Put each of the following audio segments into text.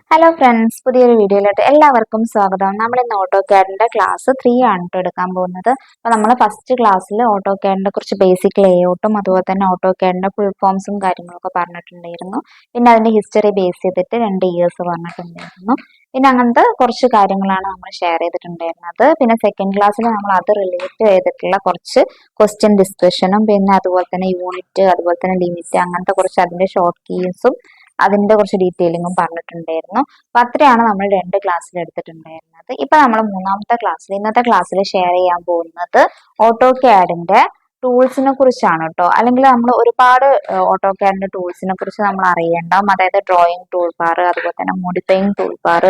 Hello friends, പുതിയൊരു വീഡിയോയിലോട്ട് എല്ലാവർക്കും സ്വാഗതം. നമ്മൾ ഇന്ന് ഓട്ടോകാഡിന്റെ ക്ലാസ് 3 ആണ് കേട്ടോ എടുക്കാൻ പോകുന്നത്. അപ്പോൾ നമ്മൾ ഫസ്റ്റ് ക്ലാസ്സിൽ ഓട്ടോകാഡിന്റെ കുറച്ച് ബേസിക് ലേഔട്ടും അതുപോലെ തന്നെ ഓട്ടോകാഡിന്റെ ഫുൾ ഫോംസും കാര്യങ്ങളൊക്കെ പറഞ്ഞിട്ടുണ്ടായിരുന്നു. പിന്നെ അതിന്റെ ഹിസ്റ്ററി ബേസ് ചെയ്തിട്ട് 2 ഇയേഴ്സ് പറഞ്ഞിട്ടുണ്ടായിരുന്നു. പിന്നെ അങ്ങനത്തെ കുറച്ച് കാര്യങ്ങളാണ് നമ്മൾ ഷെയർ ചെയ്തിട്ടുണ്ടായിരുന്നത്. പിന്നെ സെക്കൻഡ് ക്ലാസ്സിൽ നമ്മൾ അത് റിലേറ്റ് ചെയ്തിട്ടുള്ള കുറച്ച് ക്വസ്റ്റ്യൻ ഡിസ്കഷനും പിന്നെ അതുപോലെ തന്നെ യൂണിറ്റ് അതുപോലെ തന്നെ ലിമിറ്റ് അങ്ങനത്തെ കുറച്ച് അതിന്റെ ഷോർട്ട് കീസും അതിന്റെ കുറച്ച് ഡീറ്റെയിലിങ്ങും പറഞ്ഞിട്ടുണ്ടായിരുന്നു. അപ്പൊ അത്രയാണ് നമ്മൾ 2 ക്ലാസ്സിൽ എടുത്തിട്ടുണ്ടായിരുന്നത്. ഇപ്പൊ നമ്മൾ മൂന്നാമത്തെ ക്ലാസ്സിൽ ഇന്നത്തെ ക്ലാസ്സിൽ ഷെയർ ചെയ്യാൻ പോകുന്നത് ഓട്ടോകാഡിന്റെ ടൂൾസിനെ കുറിച്ചാണ് കേട്ടോ. അല്ലെങ്കിൽ നമ്മൾ ഒരുപാട് ഓട്ടോകാഡിന്റെ ടൂൾസിനെ കുറിച്ച് നമ്മൾ അറിയണ്ടാവും. അതായത് ഡ്രോയിങ് ടൂൾ ബാർ അതുപോലെ തന്നെ മോഡിഫയിങ് ടൂൾ ബാർ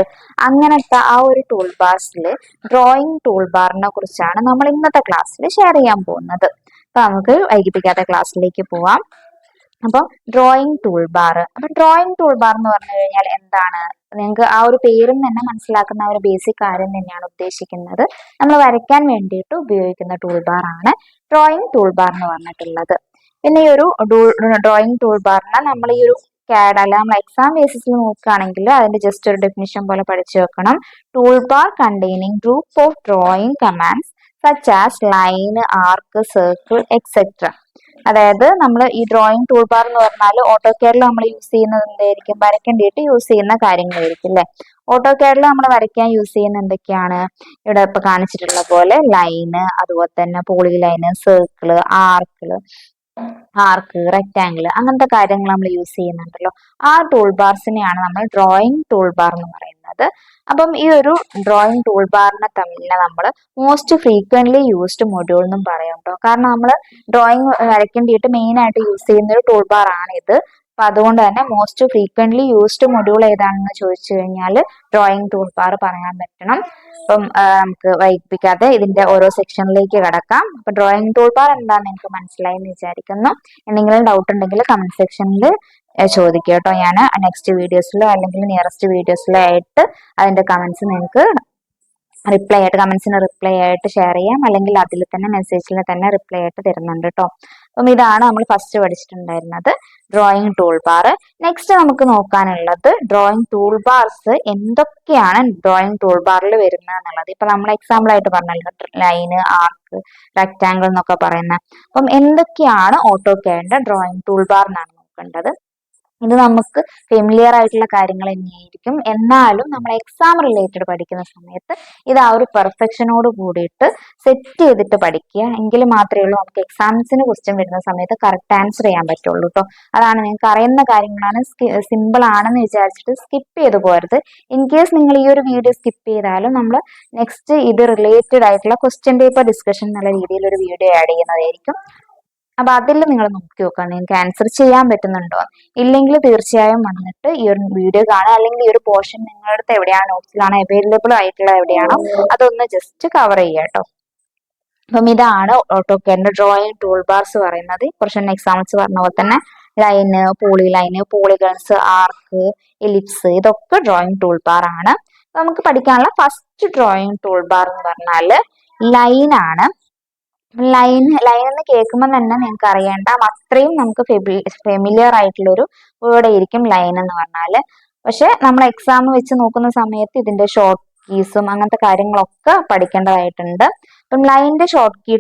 അങ്ങനത്തെ ആ ഒരു ടൂൾ ബാർസിൽ ഡ്രോയിങ് ടൂൾ ബാറിനെ കുറിച്ചാണ് നമ്മൾ ഇന്നത്തെ ക്ലാസ്സിൽ ഷെയർ ചെയ്യാൻ പോകുന്നത്. അപ്പൊ നമുക്ക് വൈകിപ്പിക്കാത്ത ക്ലാസ്സിലേക്ക് പോവാം. അപ്പോൾ ഡ്രോയിങ് ടൂൾ ബാർ. അപ്പൊ ഡ്രോയിങ് ടൂൾ ബാർ എന്ന് പറഞ്ഞു കഴിഞ്ഞാൽ എന്താണ്? നിങ്ങൾക്ക് ആ ഒരു പേരും തന്നെ മനസ്സിലാക്കുന്ന ആ ഒരു ബേസിക് കാര്യം തന്നെയാണ് ഉദ്ദേശിക്കുന്നത്. നമ്മൾ വരയ്ക്കാൻ വേണ്ടിയിട്ട് ഉപയോഗിക്കുന്ന ടൂൾ ബാർ ആണ് ഡ്രോയിങ് ടൂൾ ബാർ എന്ന് പറഞ്ഞിട്ടുള്ളത്. പിന്നെ ഈ ഒരു ഡ്രോയിങ് ടൂൾ ബാറിനെ നമ്മൾ ഈ ഒരു CAD അല്ല നമ്മൾ എക്സാം ബേസിസിൽ നോക്കുകയാണെങ്കിൽ അതിന്റെ ജസ്റ്റ് ഒരു ഡെഫിനിഷൻ പോലെ പഠിച്ചു വെക്കണം. Tool bar containing group of drawing commands such as line, arc, circle etcetera. അതായത് നമ്മൾ ഈ ഡ്രോയിങ് ടൂൾ ബാർ എന്ന് പറഞ്ഞാൽ ഓട്ടോകാഡിൽ നമ്മൾ യൂസ് ചെയ്യുന്നത് എന്തായിരിക്കും? വരയ്ക്കേണ്ടിയിട്ട് യൂസ് ചെയ്യുന്ന കാര്യങ്ങളായിരിക്കും അല്ലെ. ഓട്ടോകാഡിൽ നമ്മൾ വരയ്ക്കാൻ യൂസ് ചെയ്യുന്ന എന്തൊക്കെയാണ്? ഇവിടെ ഇപ്പൊ കാണിച്ചിട്ടുള്ള പോലെ ലൈന്, അതുപോലെ തന്നെ പോളിലൈന്, സർക്കിള്, ആർക്ക്, റെക്റ്റാങ്കിൾ അങ്ങനത്തെ കാര്യങ്ങൾ നമ്മൾ യൂസ് ചെയ്യുന്നുണ്ടല്ലോ. ആ ടൂൾ ബാർസിനെയാണ് നമ്മൾ ഡ്രോയിങ് ടൂൾ ബാർ എന്ന് പറയുന്നത്. അപ്പം ഈ ഒരു ഡ്രോയിങ് ടൂൾ ബാറിനെ തമ്മിൽ നമ്മൾ മോസ്റ്റ് ഫ്രീക്വന്റ്ലി യൂസ്ഡ് മൊഡ്യൂൾ എന്നും പറയും കേട്ടോ. കാരണം നമ്മൾ ഡ്രോയിങ് വരയ്ക്കേണ്ടിയിട്ട് മെയിൻ ആയിട്ട് യൂസ് ചെയ്യുന്ന ഒരു ടൂൾ ബാർ ആണ് ഇത്. അപ്പൊ അതുകൊണ്ട് തന്നെ മോസ്റ്റ് ഫ്രീക്വന്റ്ലി യൂസ്ഡ് മൊഡ്യൂൾ ഏതാണെന്ന് ചോദിച്ചു കഴിഞ്ഞാൽ ഡ്രോയിങ് ടൂൾ ബാർ പറയാൻ പറ്റണം. അപ്പം നമുക്ക് വൈകിപ്പിക്കാതെ ഇതിന്റെ ഓരോ സെക്ഷനിലേക്ക് കടക്കാം. അപ്പൊ ഡ്രോയിങ് ടൂൾ ബാർ എന്താണെന്ന് എനിക്ക് മനസ്സിലായി എന്ന് വിചാരിക്കുന്നു. എന്തെങ്കിലും ഡൗട്ട് ഉണ്ടെങ്കിൽ കമന്റ് സെക്ഷനിൽ ചോദിക്കുക കേട്ടോ. ഞാൻ നെക്സ്റ്റ് വീഡിയോസിലോ അല്ലെങ്കിൽ നിയറസ്റ്റ് വീഡിയോസിലോ ആയിട്ട് അതിന്റെ കമന്റ്സ് നിങ്ങൾക്ക് കമന്റ്സിന് റിപ്ലൈ ആയിട്ട് ഷെയർ ചെയ്യാം. അല്ലെങ്കിൽ അതിൽ തന്നെ മെസ്സേജിൽ തന്നെ റിപ്ലൈ ആയിട്ട് തരുന്നുണ്ട് കേട്ടോ. അപ്പം ഇതാണ് നമ്മൾ ഫസ്റ്റ് പഠിച്ചിട്ടുണ്ടായിരുന്നത് ഡ്രോയിങ് ടൂൾ ബാർ. നെക്സ്റ്റ് നമുക്ക് നോക്കാനുള്ളത് ഡ്രോയിങ് ടൂൾ ബാർസ് എന്തൊക്കെയാണ് ഡ്രോയിങ് ടൂൾ ബാറിൽ വരുന്നത് എന്നുള്ളത്. ഇപ്പൊ നമ്മൾ എക്സാമ്പിൾ ആയിട്ട് പറഞ്ഞല്ലോ ലൈന്, ആർക്ക്, റെക്റ്റാങ്കിൾ എന്നൊക്കെ പറയുന്നത്. അപ്പം എന്തൊക്കെയാണ് ഓട്ടോകാഡിന്റെ ഡ്രോയിങ് ടൂൾ ബാർ എന്നാണ് നോക്കേണ്ടത്. ഇത് നമുക്ക് ഫെമിലിയർ ആയിട്ടുള്ള കാര്യങ്ങൾ തന്നെയായിരിക്കും. എന്നാലും നമ്മൾ എക്സാം റിലേറ്റഡ് പഠിക്കുന്ന സമയത്ത് ഇത് ആ ഒരു പെർഫെക്ഷനോട് കൂടിയിട്ട് സെറ്റ് ചെയ്തിട്ട് പഠിക്കുക. എങ്കിൽ മാത്രമേ ഉള്ളൂ നമുക്ക് എക്സാംസിന് ക്വസ്റ്റ്യൻ വരുന്ന സമയത്ത് കറക്റ്റ് ആൻസർ ചെയ്യാൻ പറ്റുള്ളൂ കേട്ടോ. അതാണ് നിങ്ങൾക്ക് അറിയുന്ന കാര്യങ്ങളാണ്. സിമ്പിൾ ആണെന്ന് വിചാരിച്ചിട്ട് സ്കിപ്പ് ചെയ്ത് പോകരുത്. ഇൻ കേസ് നിങ്ങൾ ഈ ഒരു വീഡിയോ സ്കിപ്പ് ചെയ്താലും നമ്മൾ നെക്സ്റ്റ് ഇത് റിലേറ്റഡ് ആയിട്ടുള്ള ക്വസ്റ്റ്യൻ പേപ്പർ ഡിസ്കഷൻ എന്നുള്ള രീതിയിൽ ഒരു വീഡിയോ ആഡ് ചെയ്യുന്നതായിരിക്കും. അപ്പൊ അതിൽ നിങ്ങൾ നോക്കി നോക്കണം നിങ്ങൾക്ക് ആൻസർ ചെയ്യാൻ പറ്റുന്നുണ്ടോ. ഇല്ലെങ്കിൽ തീർച്ചയായും വന്നിട്ട് ഈ ഒരു വീഡിയോ കാണുക. അല്ലെങ്കിൽ ഈ ഒരു പോർഷൻ നിങ്ങളുടെ അടുത്ത് എവിടെയാണ് നോട്ട്സിലാണ് അവൈലബിൾ ആയിട്ടുള്ള എവിടെയാണോ അതൊന്ന് ജസ്റ്റ് കവർ ചെയ്യുക കേട്ടോ. അപ്പം ഇതാണ് ഓട്ടോകാഡിന്റെ ഡ്രോയിങ് ടൂൾ ബാർസ് പറയുന്നത്. കുറച്ച് എക്സാമ്പിൾസ് പറഞ്ഞ പോലെ തന്നെ ലൈന്, പോളിലൈന്, പോളിഗൺസ്, ആർക്ക്, എലിപ്സ് ഇതൊക്കെ ഡ്രോയിങ് ടൂൾ ബാർ ആണ്. നമുക്ക് പഠിക്കാനുള്ള ഫസ്റ്റ് ഡ്രോയിങ് ടൂൾ ബാർ എന്ന് പറഞ്ഞാല് ലൈൻ ആണ്. ലൈൻ എന്ന് കേൾക്കുമ്പോൾ തന്നെ നിങ്ങൾക്ക് അറിയേണ്ട അത്രയും നമുക്ക് ഫെമിലിയർ ആയിട്ടുള്ള ഒരു വേർഡ് ആയിരിക്കും ലൈൻ എന്ന് പറഞ്ഞാല്. പക്ഷെ നമ്മൾ എക്സാം വെച്ച് നോക്കുന്ന സമയത്ത് ഇതിന്റെ ഷോർട്ട് കീസും അങ്ങനത്തെ കാര്യങ്ങളൊക്കെ പഠിക്കേണ്ടതായിട്ടുണ്ട്. അപ്പം ലൈനിന്റെ ഷോർട്ട് കീ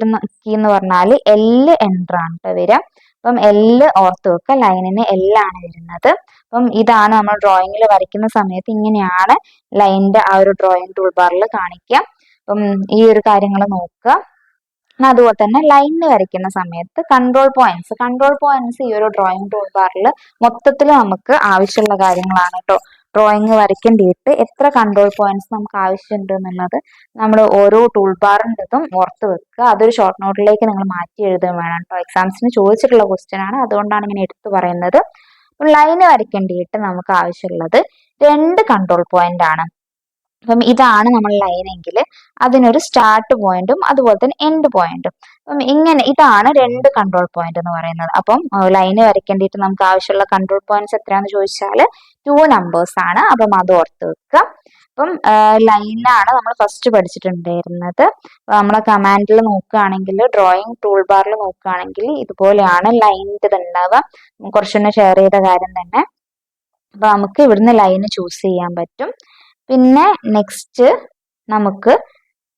എന്ന് പറഞ്ഞാൽ എന്റർ ആണ് വരിക. അപ്പം ഓർത്ത് വെക്കുക. ലൈനിന് ആണ് വരുന്നത്. അപ്പം ഇതാണ് നമ്മൾ ഡ്രോയിങ്ങിൽ വരയ്ക്കുന്ന സമയത്ത് ഇങ്ങനെയാണ് ലൈനിന്റെ ആ ഒരു ഡ്രോയിങ് ടൂൾ ബാറിൽ കാണിക്കുക. അപ്പം ഈ ഒരു കാര്യങ്ങൾ നോക്കുക. അതുപോലെ തന്നെ ലൈനിൽ വരയ്ക്കുന്ന സമയത്ത് കൺട്രോൾ പോയിന്റ്സ് ഈ ഒരു ഡ്രോയിങ് ടൂൾ ബാറിൽ മൊത്തത്തിൽ നമുക്ക് ആവശ്യമുള്ള കാര്യങ്ങളാണ് കേട്ടോ. ഡ്രോയിങ് വരയ്ക്കേണ്ടിയിട്ട് എത്ര കൺട്രോൾ പോയിന്റ്സ് നമുക്ക് ആവശ്യമുണ്ട് എന്നുള്ളത് നമ്മൾ ഓരോ ടൂൾ ബാറിൻ്റെതും ഓർത്ത് വെക്കുക. അതൊരു ഷോർട്ട് നോട്ടിലേക്ക് നിങ്ങൾ മാറ്റി എഴുതാൻ വേണം കേട്ടോ. എക്സാംസിന് ചോദിച്ചിട്ടുള്ള ക്വസ്റ്റ്യൻ ആണ്, അതുകൊണ്ടാണ് ഇങ്ങനെ എടുത്തു പറയുന്നത്. ലൈന് വരയ്ക്കേണ്ടിയിട്ട് നമുക്ക് ആവശ്യമുള്ളത് 2 കൺട്രോൾ പോയിന്റ് ആണ്. അപ്പം ഇതാണ് നമ്മൾ ലൈൻ എങ്കിൽ അതിനൊരു സ്റ്റാർട്ട് പോയിന്റും അതുപോലെ തന്നെ എൻഡ് പോയിന്റും. അപ്പം ഇതാണ് 2 കൺട്രോൾ പോയിന്റ് എന്ന് പറയുന്നത്. അപ്പം ലൈന് വരയ്ക്കേണ്ടിയിട്ട് നമുക്ക് ആവശ്യമുള്ള കൺട്രോൾ പോയിന്റ്സ് എത്രയാണെന്ന് ചോദിച്ചാൽ 2 നമ്പേഴ്സ് ആണ്. അപ്പം അത് ഓർത്ത് വെക്കുക. അപ്പം ലൈനാണ് നമ്മൾ ഫസ്റ്റ് പഠിച്ചിട്ടുണ്ടായിരുന്നത്. നമ്മളെ കമാൻഡിൽ നോക്കുകയാണെങ്കിൽ ഡ്രോയിങ് ടൂൾ ബാറിൽ നോക്കുകയാണെങ്കിൽ ഇതുപോലെയാണ് ലൈനിൻ്റെ ഉണ്ടാവുക. കുറച്ചൊന്ന് ഷെയർ ചെയ്ത കാര്യം തന്നെ. അപ്പൊ നമുക്ക് ഇവിടുന്ന് ലൈന് ചൂസ് ചെയ്യാൻ പറ്റും. പിന്നെ നെക്സ്റ്റ് നമുക്ക്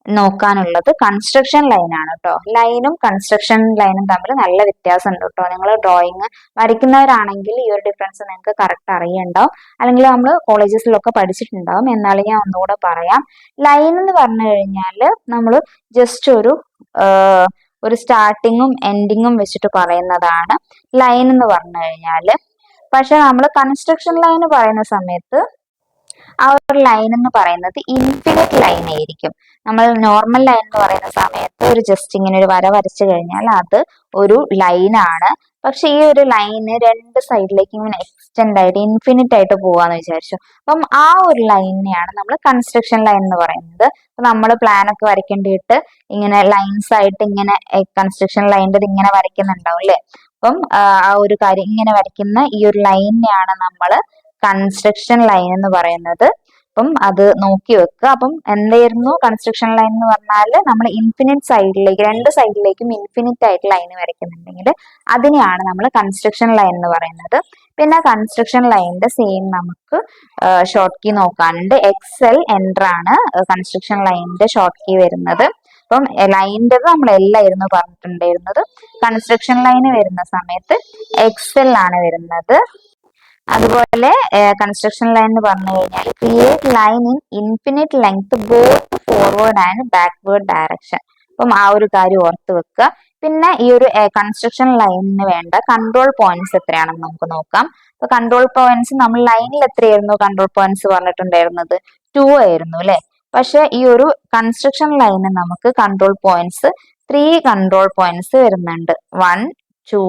നോക്കാനുള്ളത് കൺസ്ട്രക്ഷൻ ലൈൻ ആണ് കേട്ടോ. ലൈനും കൺസ്ട്രക്ഷൻ ലൈനും തമ്മിൽ നല്ല വ്യത്യാസം ഉണ്ട് കേട്ടോ. നിങ്ങൾ ഡ്രോയിങ് വരയ്ക്കുന്നവരാണെങ്കിൽ ഈ ഒരു ഡിഫറൻസ് നിങ്ങൾക്ക് കറക്റ്റ് അറിയുണ്ടാവും, അല്ലെങ്കിൽ നമ്മൾ കോളേജസിലൊക്കെ പഠിച്ചിട്ടുണ്ടാവും. എന്നാലും ഞാൻ ഒന്നുകൂടെ പറയാം. ലൈൻ എന്ന് പറഞ്ഞു കഴിഞ്ഞാൽ നമ്മൾ ജസ്റ്റ് ഒരു സ്റ്റാർട്ടിങ്ങും എൻഡിങ്ങും വെച്ചിട്ട് പറയുന്നതാണ് ലൈൻ എന്ന് പറഞ്ഞു കഴിഞ്ഞാൽ. പക്ഷെ നമ്മൾ കൺസ്ട്രക്ഷൻ ലൈൻ പറയുന്ന സമയത്ത് ആ ഒരു ലൈൻ എന്ന് പറയുന്നത് ഇൻഫിനിറ്റ് ലൈൻ ആയിരിക്കും. നമ്മൾ നോർമൽ ലൈൻ എന്ന് പറയുന്ന സമയത്ത് ഒരു ജസ്റ്റ് ഇങ്ങനെ ഒരു വര വരച്ചു കഴിഞ്ഞാൽ അത് ഒരു ലൈനാണ്. പക്ഷെ ഈ ഒരു ലൈന് രണ്ട് സൈഡിലേക്ക് ഇങ്ങനെ എക്സ്റ്റെൻഡ് ആയിട്ട് ഇൻഫിനിറ്റ് ആയിട്ട് പോവാന്ന് വിചാരിച്ചു. അപ്പം ആ ഒരു ലൈനിനെയാണ് നമ്മൾ കൺസ്ട്രക്ഷൻ ലൈൻ എന്ന് പറയുന്നത്. അപ്പൊ നമ്മൾ പ്ലാൻ ഒക്കെ വരയ്ക്കേണ്ടിയിട്ട് ഇങ്ങനെ ലൈൻസ് ആയിട്ട് ഇങ്ങനെ കൺസ്ട്രക്ഷൻ ലൈൻ്റെ ഇങ്ങനെ വരയ്ക്കുന്നുണ്ടാവും അല്ലേ. അപ്പം ആ ഒരു കാര്യം ഇങ്ങനെ വരയ്ക്കുന്ന ഈ ഒരു ലൈനിനെയാണ് നമ്മൾ കൺസ്ട്രക്ഷൻ ലൈൻ എന്ന് പറയുന്നത്. അപ്പം അത് നോക്കി വെക്കുക. അപ്പം എന്തായിരുന്നു കൺസ്ട്രക്ഷൻ ലൈൻ എന്ന് പറഞ്ഞാൽ നമ്മൾ ഇൻഫിനിറ്റ് സൈഡിലേക്ക് രണ്ട് സൈഡിലേക്കും ഇൻഫിനിറ്റ് ആയിട്ട് ലൈൻ വരയ്ക്കുന്നുണ്ടെങ്കിൽ അതിനെയാണ് നമ്മൾ കൺസ്ട്രക്ഷൻ ലൈൻ എന്ന് പറയുന്നത്. പിന്നെ കൺസ്ട്രക്ഷൻ ലൈനിന്റെ സെയിം നമുക്ക് ഷോർട്ട് കീ നോക്കാനുണ്ട്. XL എൻ്റർ ആണ് കൺസ്ട്രക്ഷൻ ലൈനിന്റെ ഷോർട്ട് കീ വരുന്നത്. അപ്പം ലൈനിൻ്റെ നമ്മൾ എല്ലായിരുന്നു പറഞ്ഞിട്ടുണ്ടായിരുന്നത്. കൺസ്ട്രക്ഷൻ ലൈന് വരുന്ന സമയത്ത് XL ആണ് വരുന്നത്. അതുപോലെ കൺസ്ട്രക്ഷൻ ലൈൻ എന്ന് പറഞ്ഞു കഴിഞ്ഞാൽ create line in infinite length both forward and backward direction. അപ്പം ആ ഒരു കാര്യം ഓർത്ത് വെക്കുക. പിന്നെ ഈ ഒരു കൺസ്ട്രക്ഷൻ ലൈനിന് വേണ്ട കൺട്രോൾ പോയിന്റ്സ് എത്രയാണെന്ന് നമുക്ക് നോക്കാം. അപ്പൊ കൺട്രോൾ പോയിന്റ്സ് നമ്മൾ ലൈനിൽ എത്രയായിരുന്നു കൺട്രോൾ പോയിന്റ്സ് പറഞ്ഞിട്ടുണ്ടായിരുന്നത്? 2 ആയിരുന്നു അല്ലെ. പക്ഷെ ഈ ഒരു കൺസ്ട്രക്ഷൻ ലൈനിന് നമുക്ക് കൺട്രോൾ പോയിന്റ്സ് 3 കൺട്രോൾ പോയിന്റ്സ് വരുന്നുണ്ട്. 1 2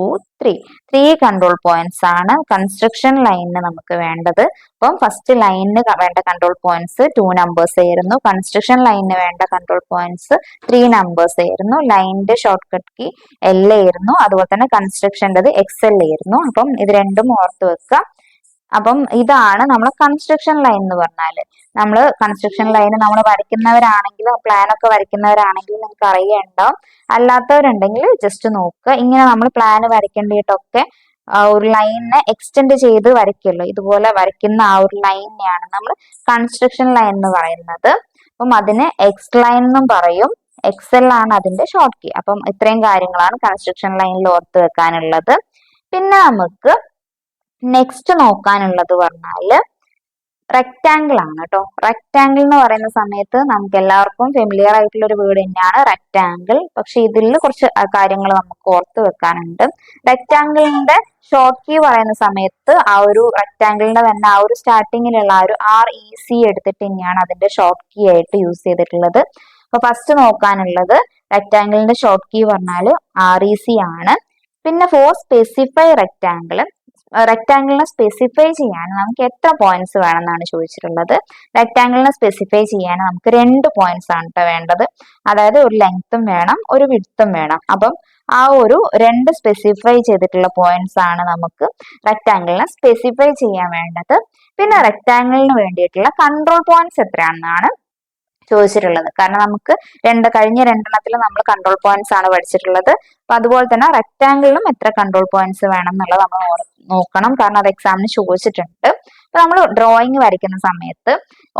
3 കൺട്രോൾ പോയിന്റ്സ് ആണ് കൺസ്ട്രക്ഷൻ ലൈനിന് നമുക്ക് വേണ്ടത്. അപ്പം ഫസ്റ്റ് ലൈനിന് വേണ്ട കൺട്രോൾ പോയിന്റ്സ് 2 നമ്പേഴ്സ് ആയിരുന്നു. കൺസ്ട്രക്ഷൻ ലൈനിന് വേണ്ട കൺട്രോൾ പോയിന്റ്സ് 3 നമ്പേഴ്സ് ആയിരുന്നു. ലൈനിന്റെ ഷോർട്ട് കട്ട് കീ L ആയിരുന്നു. അതുപോലെ തന്നെ കൺസ്ട്രക്ഷൻ്റെത് XL ആയിരുന്നു. അപ്പം ഇത് രണ്ടും ഓർത്ത് വെക്കുക. അപ്പം ഇതാണ് നമ്മൾ കൺസ്ട്രക്ഷൻ ലൈൻ എന്ന് പറഞ്ഞാല്. നമ്മൾ കൺസ്ട്രക്ഷൻ ലൈൻ നമ്മൾ വരയ്ക്കുന്നവരാണെങ്കിൽ പ്ലാൻ ഒക്കെ വരയ്ക്കുന്നവരാണെങ്കിൽ നിങ്ങൾക്ക് അറിയുണ്ടാവും. അല്ലാത്തവരുണ്ടെങ്കിൽ ജസ്റ്റ് നോക്കുക. ഇങ്ങനെ നമ്മൾ പ്ലാൻ വരയ്ക്കേണ്ടിയിട്ടൊക്കെ ഒരു ലൈനിനെ എക്സ്റ്റെൻഡ് ചെയ്ത് വരയ്ക്കുമല്ലോ, ഇതുപോലെ വരയ്ക്കുന്ന ആ ഒരു ലൈനിനെയാണ് നമ്മൾ കൺസ്ട്രക്ഷൻ ലൈൻ എന്ന് പറയുന്നത്. അപ്പം അതിന് X ലൈൻ എന്നും പറയും. XL ആണ് അതിന്റെ ഷോർട്ട് കീ. അപ്പം ഇത്രയും കാര്യങ്ങളാണ് കൺസ്ട്രക്ഷൻ ലൈനിൽ ഓർത്ത് വെക്കാനുള്ളത്. പിന്നെ നമുക്ക് നെക്സ്റ്റ് നോക്കാനുള്ളത് പറഞ്ഞാല് റെക്റ്റാങ്കിൾ ആണ് കേട്ടോ. റെക്റ്റാങ്കിൾ എന്ന് പറയുന്ന സമയത്ത് നമുക്ക് എല്ലാവർക്കും ഫെമിലിയർ ആയിട്ടുള്ള ഒരു വേർഡ് തന്നെയാണ് റെക്റ്റാങ്കിൾ. പക്ഷെ ഇതിൽ കുറച്ച് കാര്യങ്ങൾ നമുക്ക് ഓർത്ത് വെക്കാനുണ്ട്. റെക്റ്റാങ്കിളിന്റെ ഷോർട്ട് കീ പറയുന്ന സമയത്ത് ആ ഒരു റെക്റ്റാങ്കിളിന്റെ തന്നെ ആ ഒരു സ്റ്റാർട്ടിങ്ങിലുള്ള ആ ഒരു REC എടുത്തിട്ട് തന്നെയാണ് അതിന്റെ ഷോർട്ട് കീ ആയിട്ട് യൂസ് ചെയ്തിട്ടുള്ളത്. അപ്പൊ ഫസ്റ്റ് നോക്കാനുള്ളത് റെക്റ്റാങ്കിളിന്റെ ഷോർട്ട് കീ പറഞ്ഞാൽ REC ആണ്. പിന്നെ ഫോർ സ്പെസിഫൈ റെക്റ്റാങ്കിളിനെ സ്പെസിഫൈ ചെയ്യാൻ നമുക്ക് എത്ര പോയിന്റ്സ് വേണമെന്നാണ് ചോദിച്ചിട്ടുള്ളത്. റെക്റ്റാങ്കിളിനെ സ്പെസിഫൈ ചെയ്യാൻ നമുക്ക് 2 പോയിന്റ്സ് ആണ് കേട്ടോ വേണ്ടത്. അതായത് ഒരു ലെങ്ത്തും വേണം, ഒരു വിഡ്ത്തും വേണം. അപ്പം ആ ഒരു 2 സ്പെസിഫൈ ചെയ്തിട്ടുള്ള പോയിന്റ്സ് ആണ് നമുക്ക് റെക്റ്റാങ്കിളിനെ സ്പെസിഫൈ ചെയ്യാൻ വേണ്ടത്. പിന്നെ റെക്റ്റാങ്കിളിന് വേണ്ടിയിട്ടുള്ള കൺട്രോൾ പോയിന്റ്സ് എത്രയാണെന്നാണ് ചോദിച്ചിട്ടുള്ളത്. കാരണം നമുക്ക് കഴിഞ്ഞ രണ്ടെണ്ണത്തിൽ നമ്മൾ കൺട്രോൾ പോയിന്റ്സ് ആണ് പഠിച്ചിട്ടുള്ളത്. അപ്പൊ അതുപോലെ തന്നെ റെക്റ്റാങ്കിളിലും എത്ര കൺട്രോൾ പോയിന്റ്സ് വേണം എന്നുള്ളത് നമ്മൾ നോക്കണം. കാരണം അത് എക്സാമിന് ചോദിച്ചിട്ടുണ്ട്. അപ്പൊ നമ്മൾ ഡ്രോയിങ് വരയ്ക്കുന്ന സമയത്ത്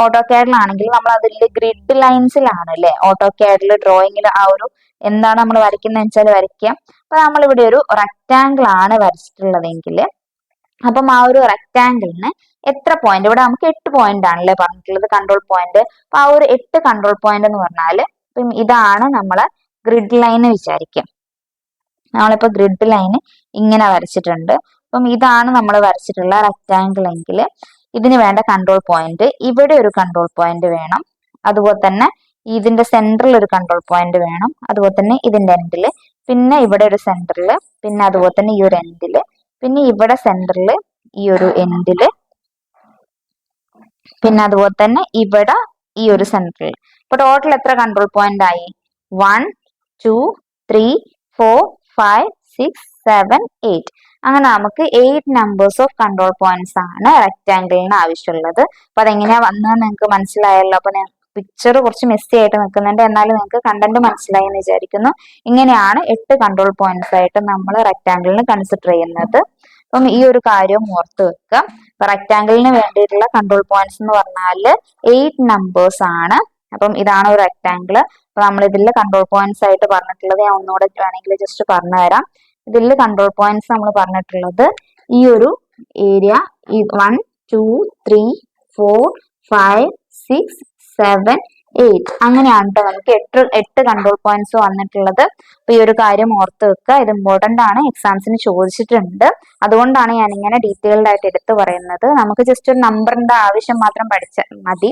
ഓട്ടോ കാഡിലാണെങ്കിൽ നമ്മൾ അതിൽ ഗ്രിഡ് ലൈൻസിലാണ് അല്ലെ ഓട്ടോ കാഡിൽ ഡ്രോയിങ്ങിൽ ആ ഒരു എന്താണ് നമ്മൾ വരയ്ക്കുന്നത് വെച്ചാൽ വരയ്ക്കുക. അപ്പൊ നമ്മളിവിടെ ഒരു റെക്റ്റാങ്കിൾ ആണ് വരച്ചിട്ടുള്ളതെങ്കിൽ അപ്പം ആ ഒരു റെക്റ്റാങ്കിളിന് എത്ര പോയിന്റ്, ഇവിടെ നമുക്ക് 8 പോയിന്റ് ആണല്ലേ പറഞ്ഞിട്ടുള്ളത് കൺട്രോൾ പോയിന്റ്. അപ്പൊ ആ ഒരു 8 കൺട്രോൾ പോയിന്റ് എന്ന് പറഞ്ഞാല് ഇപ്പം ഇതാണ് നമ്മളെ ഗ്രിഡ് ലൈൻ വിചാരിക്കുക. നമ്മളിപ്പോ ഗ്രിഡ് ലൈൻ ഇങ്ങനെ വരച്ചിട്ടുണ്ട്. അപ്പം ഇതാണ് നമ്മൾ വരച്ചിട്ടുള്ള റെക്റ്റാങ്കിൾ എങ്കിൽ ഇതിന് വേണ്ട കൺട്രോൾ പോയിന്റ് ഇവിടെ ഒരു കൺട്രോൾ പോയിന്റ് വേണം. അതുപോലെ തന്നെ ഇതിന്റെ സെന്ററിൽ ഒരു കൺട്രോൾ പോയിന്റ് വേണം. അതുപോലെ തന്നെ ഇതിന്റെ എൻഡില്, പിന്നെ ഇവിടെ ഒരു സെന്ററിൽ, പിന്നെ അതുപോലെ തന്നെ ഈ ഒരു എൻഡില്, പിന്നെ ഇവിടെ സെന്ററിൽ ഈ ഒരു എൻഡില്, പിന്നെ അതുപോലെ തന്നെ ഇവിടെ ഈ ഒരു സെന്ററിൽ. ഇപ്പൊ ടോട്ടൽ എത്ര കൺട്രോൾ പോയിന്റ് ആയി? 1 2 3 4 5 6 7 8. അങ്ങനെ നമുക്ക് 8 നമ്പേഴ്സ് ഓഫ് കൺട്രോൾ പോയിന്റ്സ് ആണ് റെക്റ്റാങ്കിളിന് ആവശ്യമുള്ളത്. അപ്പൊ അതെങ്ങനെയാ വന്നതെന്ന് നിങ്ങൾക്ക് മനസ്സിലായല്ലോ. അപ്പൊ പിക്ചർ കുറച്ച് മെസ്സി ആയിട്ട് നിൽക്കുന്നുണ്ട്, എന്നാലും നിങ്ങൾക്ക് കണ്ടന്റ് മനസ്സിലായി എന്ന് വിചാരിക്കുന്നു. ഇങ്ങനെയാണ് 8 കൺട്രോൾ പോയിന്റ്സ് ആയിട്ട് നമ്മൾ റെക്റ്റാങ്കിളിന് കൺസിഡർ ചെയ്യുന്നത്. അപ്പം ഈ ഒരു കാര്യം ഓർത്ത് വെക്കുക. റെക്ടാങ്കിളിന് വേണ്ടിയിട്ടുള്ള കൺട്രോൾ പോയിന്റ്സ് എന്ന് പറഞ്ഞാൽ 8 നമ്പേഴ്സ് ആണ്. അപ്പം ഇതാണ് ഒരു റെക്ടാങ്കിൾ. അപ്പൊ നമ്മൾ ഇതിൽ കൺട്രോൾ പോയിന്റ്സ് ആയിട്ട് പറഞ്ഞിട്ടുള്ളത് ഞാൻ ഒന്നുകൂടെ വേണമെങ്കിൽ ജസ്റ്റ് പറഞ്ഞു തരാം. ഇതിൽ കൺട്രോൾ പോയിന്റ്സ് നമ്മൾ പറഞ്ഞിട്ടുള്ളത് ഈ ഒരു ഏരിയ 1 2 3 4 5 6 7 8 അങ്ങനെയാണ് കേട്ടോ. നമുക്ക് എട്ട് കൺട്രോൾ പോയിന്റ്സ് വന്നിട്ടുള്ളത്. അപ്പൊ ഈ ഒരു കാര്യം ഓർത്ത് വെക്കുക. ഇത് ഇമ്പോർട്ടന്റ് ആണ്, എക്സാംസിന് ചോദിച്ചിട്ടുണ്ട്. അതുകൊണ്ടാണ് ഞാൻ ഇങ്ങനെ ഡീറ്റെയിൽഡ് ആയിട്ട് എടുത്തു പറയുന്നത്. നമുക്ക് ജസ്റ്റ് ഒരു നമ്പറിന്റെ ആവശ്യം മാത്രം പഠിച്ചാൽ മതി.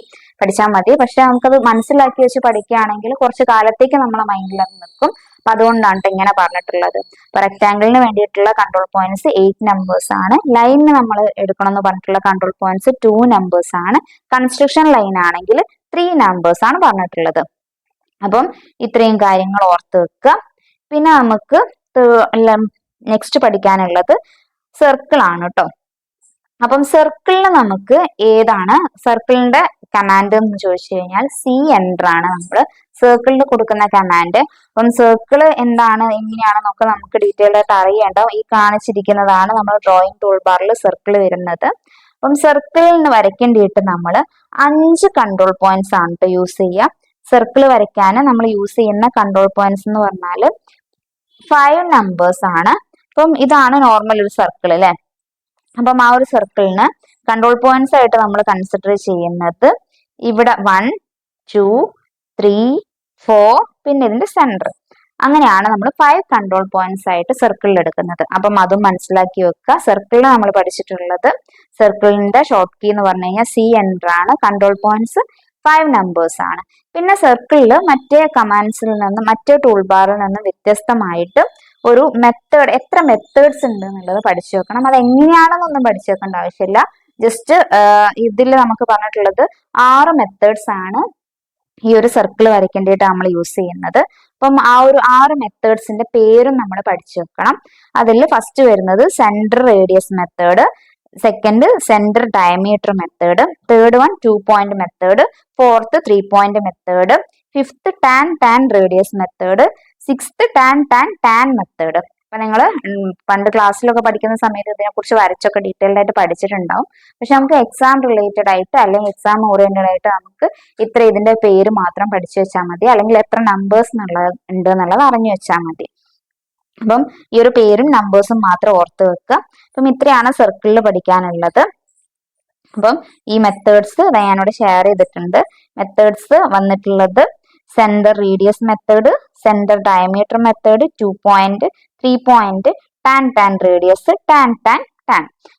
പക്ഷെ നമുക്കത് മനസ്സിലാക്കി വെച്ച് പഠിക്കുകയാണെങ്കിൽ കുറച്ച് കാലത്തേക്ക് നമ്മളെ മൈൻഡിൽ അത് നിൽക്കും. അപ്പൊ അതുകൊണ്ടാണ് ഇങ്ങനെ പറഞ്ഞിട്ടുള്ളത്. അപ്പൊ റെക്ടാങ്കിളിന് വേണ്ടിയിട്ടുള്ള കൺട്രോൾ പോയിന്റ്സ് 8 നമ്പേഴ്സ് ആണ്. ലൈനിന് നമ്മൾ എടുക്കണം എന്ന് പറഞ്ഞിട്ടുള്ള കൺട്രോൾ പോയിന്റ്സ് 2 നമ്പേഴ്സ് ആണ്. കൺസ്ട്രക്ഷൻ ലൈൻ ആണെങ്കിൽ 3 നമ്പേഴ്സ് ആണ് പറഞ്ഞിട്ടുള്ളത്. അപ്പം ഇത്രയും കാര്യങ്ങൾ ഓർത്ത് വെക്കുക. പിന്നെ നമുക്ക് നെക്സ്റ്റ് പഠിക്കാനുള്ളത് സർക്കിൾ ആണ് കേട്ടോ. അപ്പം സർക്കിളിന് നമുക്ക് ഏതാണ് സർക്കിളിന്റെ കമാൻഡ് എന്ന് ചോദിച്ചു കഴിഞ്ഞാൽ സി എൻ്റർ ആണ് നമ്മൾ സർക്കിളിന് കൊടുക്കുന്ന കമാൻഡ്. അപ്പം സർക്കിൾ എന്താണ് എങ്ങനെയാണെന്നൊക്കെ നമുക്ക് ഡീറ്റെയിൽഡ് ആയിട്ട് അറിയേണ്ട. ഈ കാണിച്ചിരിക്കുന്നതാണ് നമ്മൾ ഡ്രോയിങ് ടൂൾ ബാറിൽ സർക്കിൾ വരുന്നത്. അപ്പം സർക്കിളിന് വരയ്ക്കേണ്ടിയിട്ട് നമ്മൾ 5 കൺട്രോൾ പോയിന്റ്സ് ആണ് കേട്ടോ യൂസ് ചെയ്യുക. സർക്കിൾ വരയ്ക്കാൻ നമ്മൾ യൂസ് ചെയ്യുന്ന കൺട്രോൾ പോയിന്റ്സ് എന്ന് പറഞ്ഞാൽ 5 നമ്പേഴ്സ് ആണ്. അപ്പം ഇതാണ് നോർമൽ ഒരു സർക്കിൾ അല്ലെ. അപ്പം ആ ഒരു സർക്കിളിന് കൺട്രോൾ പോയിന്റ്സ് ആയിട്ട് നമ്മൾ കൺസിഡർ ചെയ്യുന്നത് ഇവിടെ 1 2 3 4 പിന്നെ ഇതിന്റെ സെന്റർ. അങ്ങനെയാണ് നമ്മൾ 5 കൺട്രോൾ പോയിന്റ്സ് ആയിട്ട് സർക്കിളിൽ എടുക്കുന്നത്. അപ്പം അതും മനസ്സിലാക്കി വെക്കുക. സർക്കിളിൽ നമ്മൾ പഠിച്ചിട്ടുള്ളത് സർക്കിളിന്റെ ഷോർട്ട് കീ എന്ന് പറഞ്ഞു കഴിഞ്ഞാൽ സി എൻ്റർ ആണ്. കൺട്രോൾ പോയിന്റ്സ് 5 നമ്പേഴ്സ് ആണ്. പിന്നെ സർക്കിളിൽ മറ്റേ കമാൻഡ്സിൽ നിന്നും മറ്റേ ടൂൾ ബാറിൽ നിന്നും വ്യത്യസ്തമായിട്ട് ഒരു മെത്തേഡ്, എത്ര മെത്തേഡ്സ് ഉണ്ട് എന്നുള്ളത് പഠിച്ചു വെക്കണം. അത് എങ്ങനെയാണെന്നൊന്നും പഠിച്ചു വെക്കേണ്ട ആവശ്യമില്ല. ജസ്റ്റ് ഇതിൽ നമുക്ക് പറഞ്ഞിട്ടുള്ളത് 6 മെത്തേഡ്സ് ആണ് ഈ ഒരു സർക്കിൾ വരയ്ക്കേണ്ടിയിട്ട് നമ്മൾ യൂസ് ചെയ്യുന്നത്. അപ്പം ആ ഒരു 6 മെത്തേഡ്സിന്റെ പേരും നമ്മൾ പഠിച്ചു വെക്കണം. അതിൽ ഫസ്റ്റ് വരുന്നത് centre radius method, second centre diameter method, third one 2 point method, fourth 3 point method, fifth tan radius method, sixth tan method. അപ്പൊ നിങ്ങൾ പണ്ട് ക്ലാസ്സിലൊക്കെ പഠിക്കുന്ന സമയത്ത് ഇതിനെ കുറിച്ച് വരച്ചൊക്കെ ഡീറ്റെയിൽഡ് ആയിട്ട് പഠിച്ചിട്ടുണ്ടാവും. പക്ഷെ നമുക്ക് എക്സാം റിലേറ്റഡ് ആയിട്ട് അല്ലെങ്കിൽ എക്സാം ഓറിയന്റഡ് ആയിട്ട് നമുക്ക് ഇതിന്റെ പേര് മാത്രം പഠിച്ചു വെച്ചാൽ മതി, അല്ലെങ്കിൽ എത്ര നമ്പേഴ്സ് ഉണ്ട് എന്നുള്ളത് അറിഞ്ഞു വെച്ചാൽ മതി. അപ്പം ഈ ഒരു പേരും നമ്പേഴ്സും മാത്രം ഓർത്ത് വെക്കുക. അപ്പം ഇത്രയാണ് സർക്കിളിൽ പഠിക്കാനുള്ളത്. അപ്പം ഈ മെത്തേഡ്സ് ഞാനിവിടെ ഷെയർ ചെയ്തിട്ടുണ്ട്. മെത്തേഡ്സ് വന്നിട്ടുള്ളത് centre radius method, centre diameter method, 2 point, 3 point, tan radius, tan.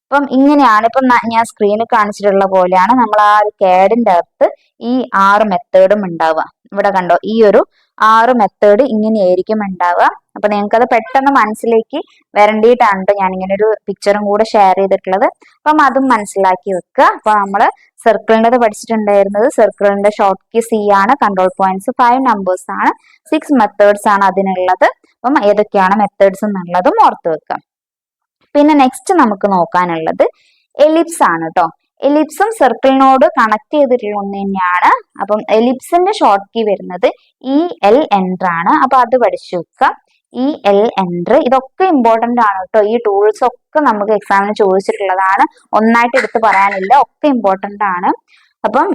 അപ്പം ഇങ്ങനെയാണ്. ഇപ്പം ഞാൻ സ്ക്രീനിൽ കാണിച്ചിട്ടുള്ള പോലെയാണ് നമ്മൾ ആ ഒരു കാഡിന്റെ അകത്ത് ഈ 6 മെത്തേഡും ഉണ്ടാവുക. ഇവിടെ കണ്ടോ, ഈ ഒരു 6 മെത്തേഡ് ഇങ്ങനെയായിരിക്കും ഉണ്ടാവുക. അപ്പൊ നിങ്ങൾക്ക് അത് പെട്ടെന്ന് മനസ്സിലേക്ക് വരേണ്ടിയിട്ടാണ് ഞാൻ ഇങ്ങനെ ഒരു പിക്ചറും കൂടെ ഷെയർ ചെയ്തിട്ടുള്ളത്. അപ്പം അതും മനസ്സിലാക്കി വെക്കുക. അപ്പൊ നമ്മള് സർക്കിളിൻ്റെ പഠിച്ചിട്ടുണ്ടായിരുന്നത് സർക്കിളിന്റെ ഷോർട്ട് കീ സി ആണ്. കൺട്രോൾ പോയിന്റ്സ് 5 നമ്പേഴ്സ് ആണ്. 6 മെത്തേഡ്സ് ആണ് അതിനുള്ളത്. അപ്പം ഏതൊക്കെയാണ് മെത്തേഡ്സ് എന്നുള്ളതും ഓർത്ത് വെക്കുക. പിന്നെ നെക്സ്റ്റ് നമുക്ക് നോക്കാനുള്ളത് എലിപ്സ് ആണ് കേട്ടോ. എലിപ്സും സർക്കിളിനോട് കണക്ട് ചെയ്തിട്ടുള്ള ഒന്ന് തന്നെയാണ്. അപ്പം എലിപ്സിന്റെ ഷോർട്ട് കീ വരുന്നത് EL എൻ്റർ ആണ്. അപ്പൊ അത് പഠിച്ചു വെക്കുക. EL എൻ്റർ ഇതൊക്കെ ഇമ്പോർട്ടന്റ് ആണ് കേട്ടോ. ഈ ടൂൾസ് ഒക്കെ നമുക്ക് എക്സാമിന് ചോദിച്ചിട്ടുള്ളതാണ്. ഒന്നായിട്ട് എടുത്ത് പറയാനില്ല, ഒക്കെ ഇമ്പോർട്ടന്റ് ആണ്. അപ്പം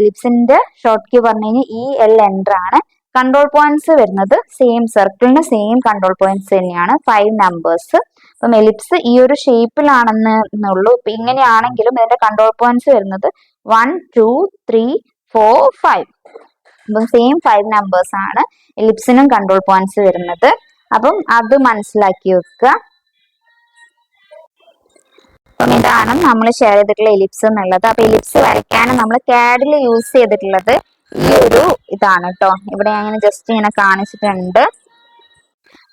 എലിപ്സിന്റെ ഷോർട്ട് കീ പറഞ്ഞു കഴിഞ്ഞാൽ EL എൻ്റർ ആണ്. കൺട്രോൾ പോയിന്റ്സ് വരുന്നത് സെയിം, സർക്കിളിന്റെ സെയിം കൺട്രോൾ പോയിന്റ്സ് തന്നെയാണ്, 5 നമ്പേഴ്സ്. അപ്പം എലിപ്സ് ഈ ഒരു ഷേപ്പിലാണെന്നുള്ളൂ. ഇപ്പൊ ഇങ്ങനെയാണെങ്കിലും ഇതിന്റെ കൺട്രോൾ പോയിന്റ്സ് വരുന്നത് 1 2 3 4 5. അപ്പം സെയിം 5 നമ്പേഴ്സ് ആണ് എലിപ്സിനും കൺട്രോൾ പോയിന്റ്സ് വരുന്നത്. അപ്പം അത് മനസ്സിലാക്കി വെക്കുക. അപ്പം ഇതാണ് നമ്മൾ ഷെയർ ചെയ്തിട്ടുള്ള എലിപ്സ് എന്നുള്ളത്. അപ്പൊ എലിപ്സ് വരയ്ക്കാൻ നമ്മൾ കാഡിൽ യൂസ് ചെയ്തിട്ടുള്ളത് ഈ ഒരു ഇതാണ് കേട്ടോ. ഇവിടെ അങ്ങനെ ജസ്റ്റ് ഇങ്ങനെ കാണിച്ചിട്ടുണ്ട്.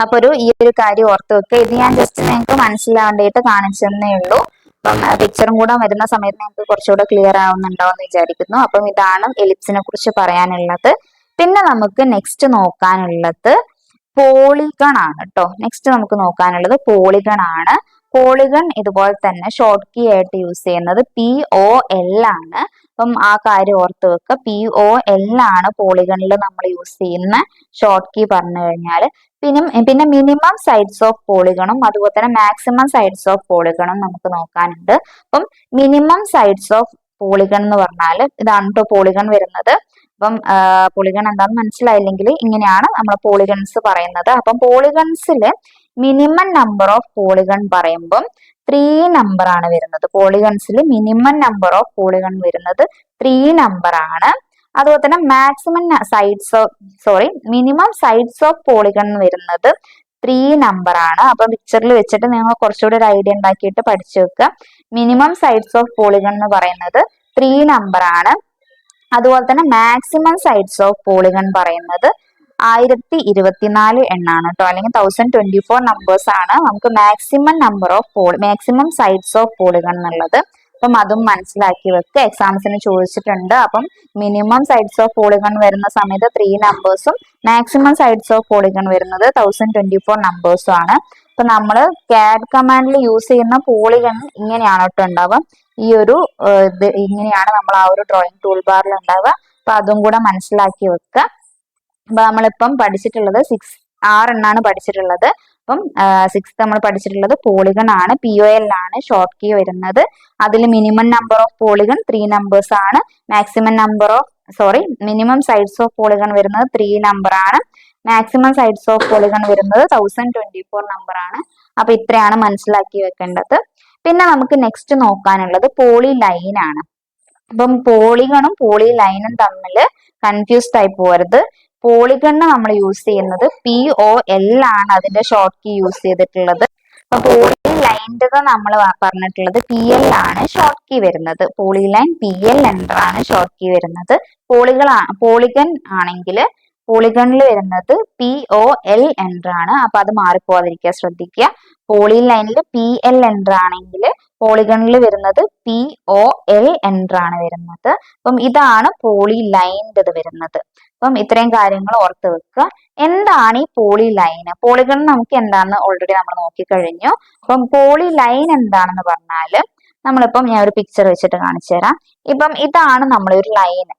അപ്പൊ ഈ ഒരു കാര്യം ഓർത്ത് വെക്കുക. ഇത് ഞാൻ ജസ്റ്റ് നിങ്ങൾക്ക് മനസ്സിലാവേണ്ടിയിട്ട് കാണിച്ചെന്നേ ഉള്ളൂ. അപ്പം പിക്ചറും കൂടെ വരുന്ന സമയത്ത് നിങ്ങൾക്ക് കുറച്ചുകൂടെ ക്ലിയർ ആവുന്നുണ്ടാവും വിചാരിക്കുന്നു. അപ്പം ഇതാണ് എലിപ്സിനെ കുറിച്ച് പറയാനുള്ളത്. പിന്നെ നമുക്ക് നെക്സ്റ്റ് നോക്കാനുള്ളത് പോളിഗൺ ആണ് കേട്ടോ. നെക്സ്റ്റ് നമുക്ക് നോക്കാനുള്ളത് പോളിഗൺ ആണ്. പോളിഗൺ ഇതുപോലെ തന്നെ ഷോർട്ട് കീ ആയിട്ട് യൂസ് ചെയ്യുന്നത് POL ആണ്. അപ്പം ആ കാര്യം ഓർത്ത് വെക്കുക. POL ആണ് പോളിഗണിൽ നമ്മൾ യൂസ് ചെയ്യുന്ന ഷോർട്ട് കീ പറഞ്ഞു കഴിഞ്ഞാൽ. പിന്നെ മിനിമം സൈഡ്സ് ഓഫ് പോളിഗണും അതുപോലെ തന്നെ മാക്സിമം സൈഡ്സ് ഓഫ് പോളിഗണും നമുക്ക് നോക്കാനുണ്ട്. അപ്പം മിനിമം സൈഡ്സ് ഓഫ് പോളിഗൺ എന്ന് പറഞ്ഞാൽ ഇതാണ് കേട്ടോ പോളിഗൺ വരുന്നത്. അപ്പം പോളിഗൺ എന്താണെന്ന് മനസ്സിലായില്ലെങ്കിൽ ഇങ്ങനെയാണ് നമ്മൾ പോളിഗൺസ് പറയുന്നത്. അപ്പം പോളിഗൺസിൽ മിനിമം നമ്പർ ഓഫ് പോളിഗൺ പറയുമ്പം 3 നമ്പർ ആണ് വരുന്നത്. പോളിഗൺസിൽ മിനിമം നമ്പർ ഓഫ് പോളിഗൺ വരുന്നത് 3 നമ്പർ ആണ്. അതുപോലെ തന്നെ മിനിമം സൈഡ്സ് ഓഫ് പോളിഗൺ വരുന്നത് 3 നമ്പർ ആണ്. അപ്പൊ പിക്ചറിൽ വെച്ചിട്ട് നിങ്ങൾ കുറച്ചുകൂടി ഒരു ഐഡിയ ഉണ്ടാക്കിയിട്ട് പഠിച്ചു വെക്കുക. മിനിമം സൈഡ്സ് ഓഫ് പോളിഗൺ എന്ന് പറയുന്നത് 3 നമ്പർ ആണ്. അതുപോലെ തന്നെ മാക്സിമം സൈഡ്സ് ഓഫ് പോളിഗൺ പറയുന്നത് 1024 എണ്ണാണ് കേട്ടോ, അല്ലെങ്കിൽ 1024 നമ്പേഴ്സ് ആണ് നമുക്ക് മാക്സിമം സൈഡ്സ് ഓഫ് പോളിഗൺ എന്നുള്ളത്. അപ്പം അതും മനസ്സിലാക്കി വെക്കുക. എക്സാംസിന് ചോദിച്ചിട്ടുണ്ട്. അപ്പം മിനിമം സൈഡ്സ് ഓഫ് പോളിഗൺ വരുന്ന സമയത്ത് 3 നമ്പേഴ്സും മാക്സിമം സൈഡ്സ് ഓഫ് പോളിഗൺ വരുന്നത് 1024 നമ്പേഴ്സും ആണ്. അപ്പൊ നമ്മൾ CAD കമാൻഡിൽ യൂസ് ചെയ്യുന്ന പോളിഗൺ ഇങ്ങനെയാണ് കേട്ടോ ഉണ്ടാവുക. ഈ ഒരു ഇങ്ങനെയാണ് നമ്മൾ ആ ഒരു ഡ്രോയിങ് ടൂൾ ബാറിൽ ഉണ്ടാവുക. അപ്പൊ അതും കൂടെ മനസ്സിലാക്കി വെക്കുക. അപ്പൊ നമ്മളിപ്പം പഠിച്ചിട്ടുള്ളത് 6 എണ്ണാണ് പഠിച്ചിട്ടുള്ളത്. അപ്പം 6th നമ്മൾ പഠിച്ചിട്ടുള്ളത് പോളിഗൺ ആണ്. POL ആണ് ഷോർട്ട് കീ വരുന്നത്. അതിൽ minimum number of polygon 3 numbers ആണ്. മിനിമം സൈഡ്സ് ഓഫ് പോളിഗൺ വരുന്നത് 3 നമ്പർ ആണ്. മാക്സിമം സൈഡ്സ് ഓഫ് പോളിഗൺ വരുന്നത് 1024 നമ്പർ ആണ്. അപ്പൊ ഇത്രയാണ് മനസ്സിലാക്കി വെക്കേണ്ടത്. പിന്നെ നമുക്ക് നെക്സ്റ്റ് നോക്കാനുള്ളത് പോളി ലൈൻ ആണ്. അപ്പം പോളിഗണും പോളി ലൈനും തമ്മിൽ കൺഫ്യൂസ്ഡ് ആയി പോകരുത്. പോളിഗണ് നമ്മൾ യൂസ് ചെയ്യുന്നത് POL ആണ് അതിന്റെ ഷോർട്ട് കീ യൂസ് ചെയ്തിട്ടുള്ളത്. അപ്പൊ പോളി ലൈൻ്റെ നമ്മൾ പറഞ്ഞിട്ടുള്ളത് PL ആണ് ഷോർട്ട് കീ വരുന്നത്. പോളി ലൈൻ PL ആണ് ഷോർട്ട് കീ വരുന്നത്. പോളിഗൺ ആണെങ്കിൽ പോളിഗണിൽ വരുന്നത് POL ആണ്. അപ്പൊ അത് മാറിപ്പോവാതിരിക്കുക ശ്രദ്ധിക്കുക. പോളി ലൈനിൽ PL ആണെങ്കിൽ പോളിഗണിൽ വരുന്നത് POL ആണ് വരുന്നത്. അപ്പം ഇതാണ് പോളി ലൈൻ്റെ വരുന്നത്. അപ്പം ഇത്രയും കാര്യങ്ങൾ ഓർത്ത് വെക്കുക. എന്താണ് ഈ പോളി ലൈൻ? പോളിഗൺ നമുക്ക് എന്താണെന്ന് ഓൾറെഡി നമ്മൾ നോക്കിക്കഴിഞ്ഞു. അപ്പം പോളി ലൈൻ എന്താണെന്ന് പറഞ്ഞാൽ നമ്മളിപ്പം ഞാൻ ഒരു പിക്ചർ വെച്ചിട്ട് കാണിച്ചു തരാം. ഇപ്പം ഇതാണ് നമ്മളൊരു ലൈൻ.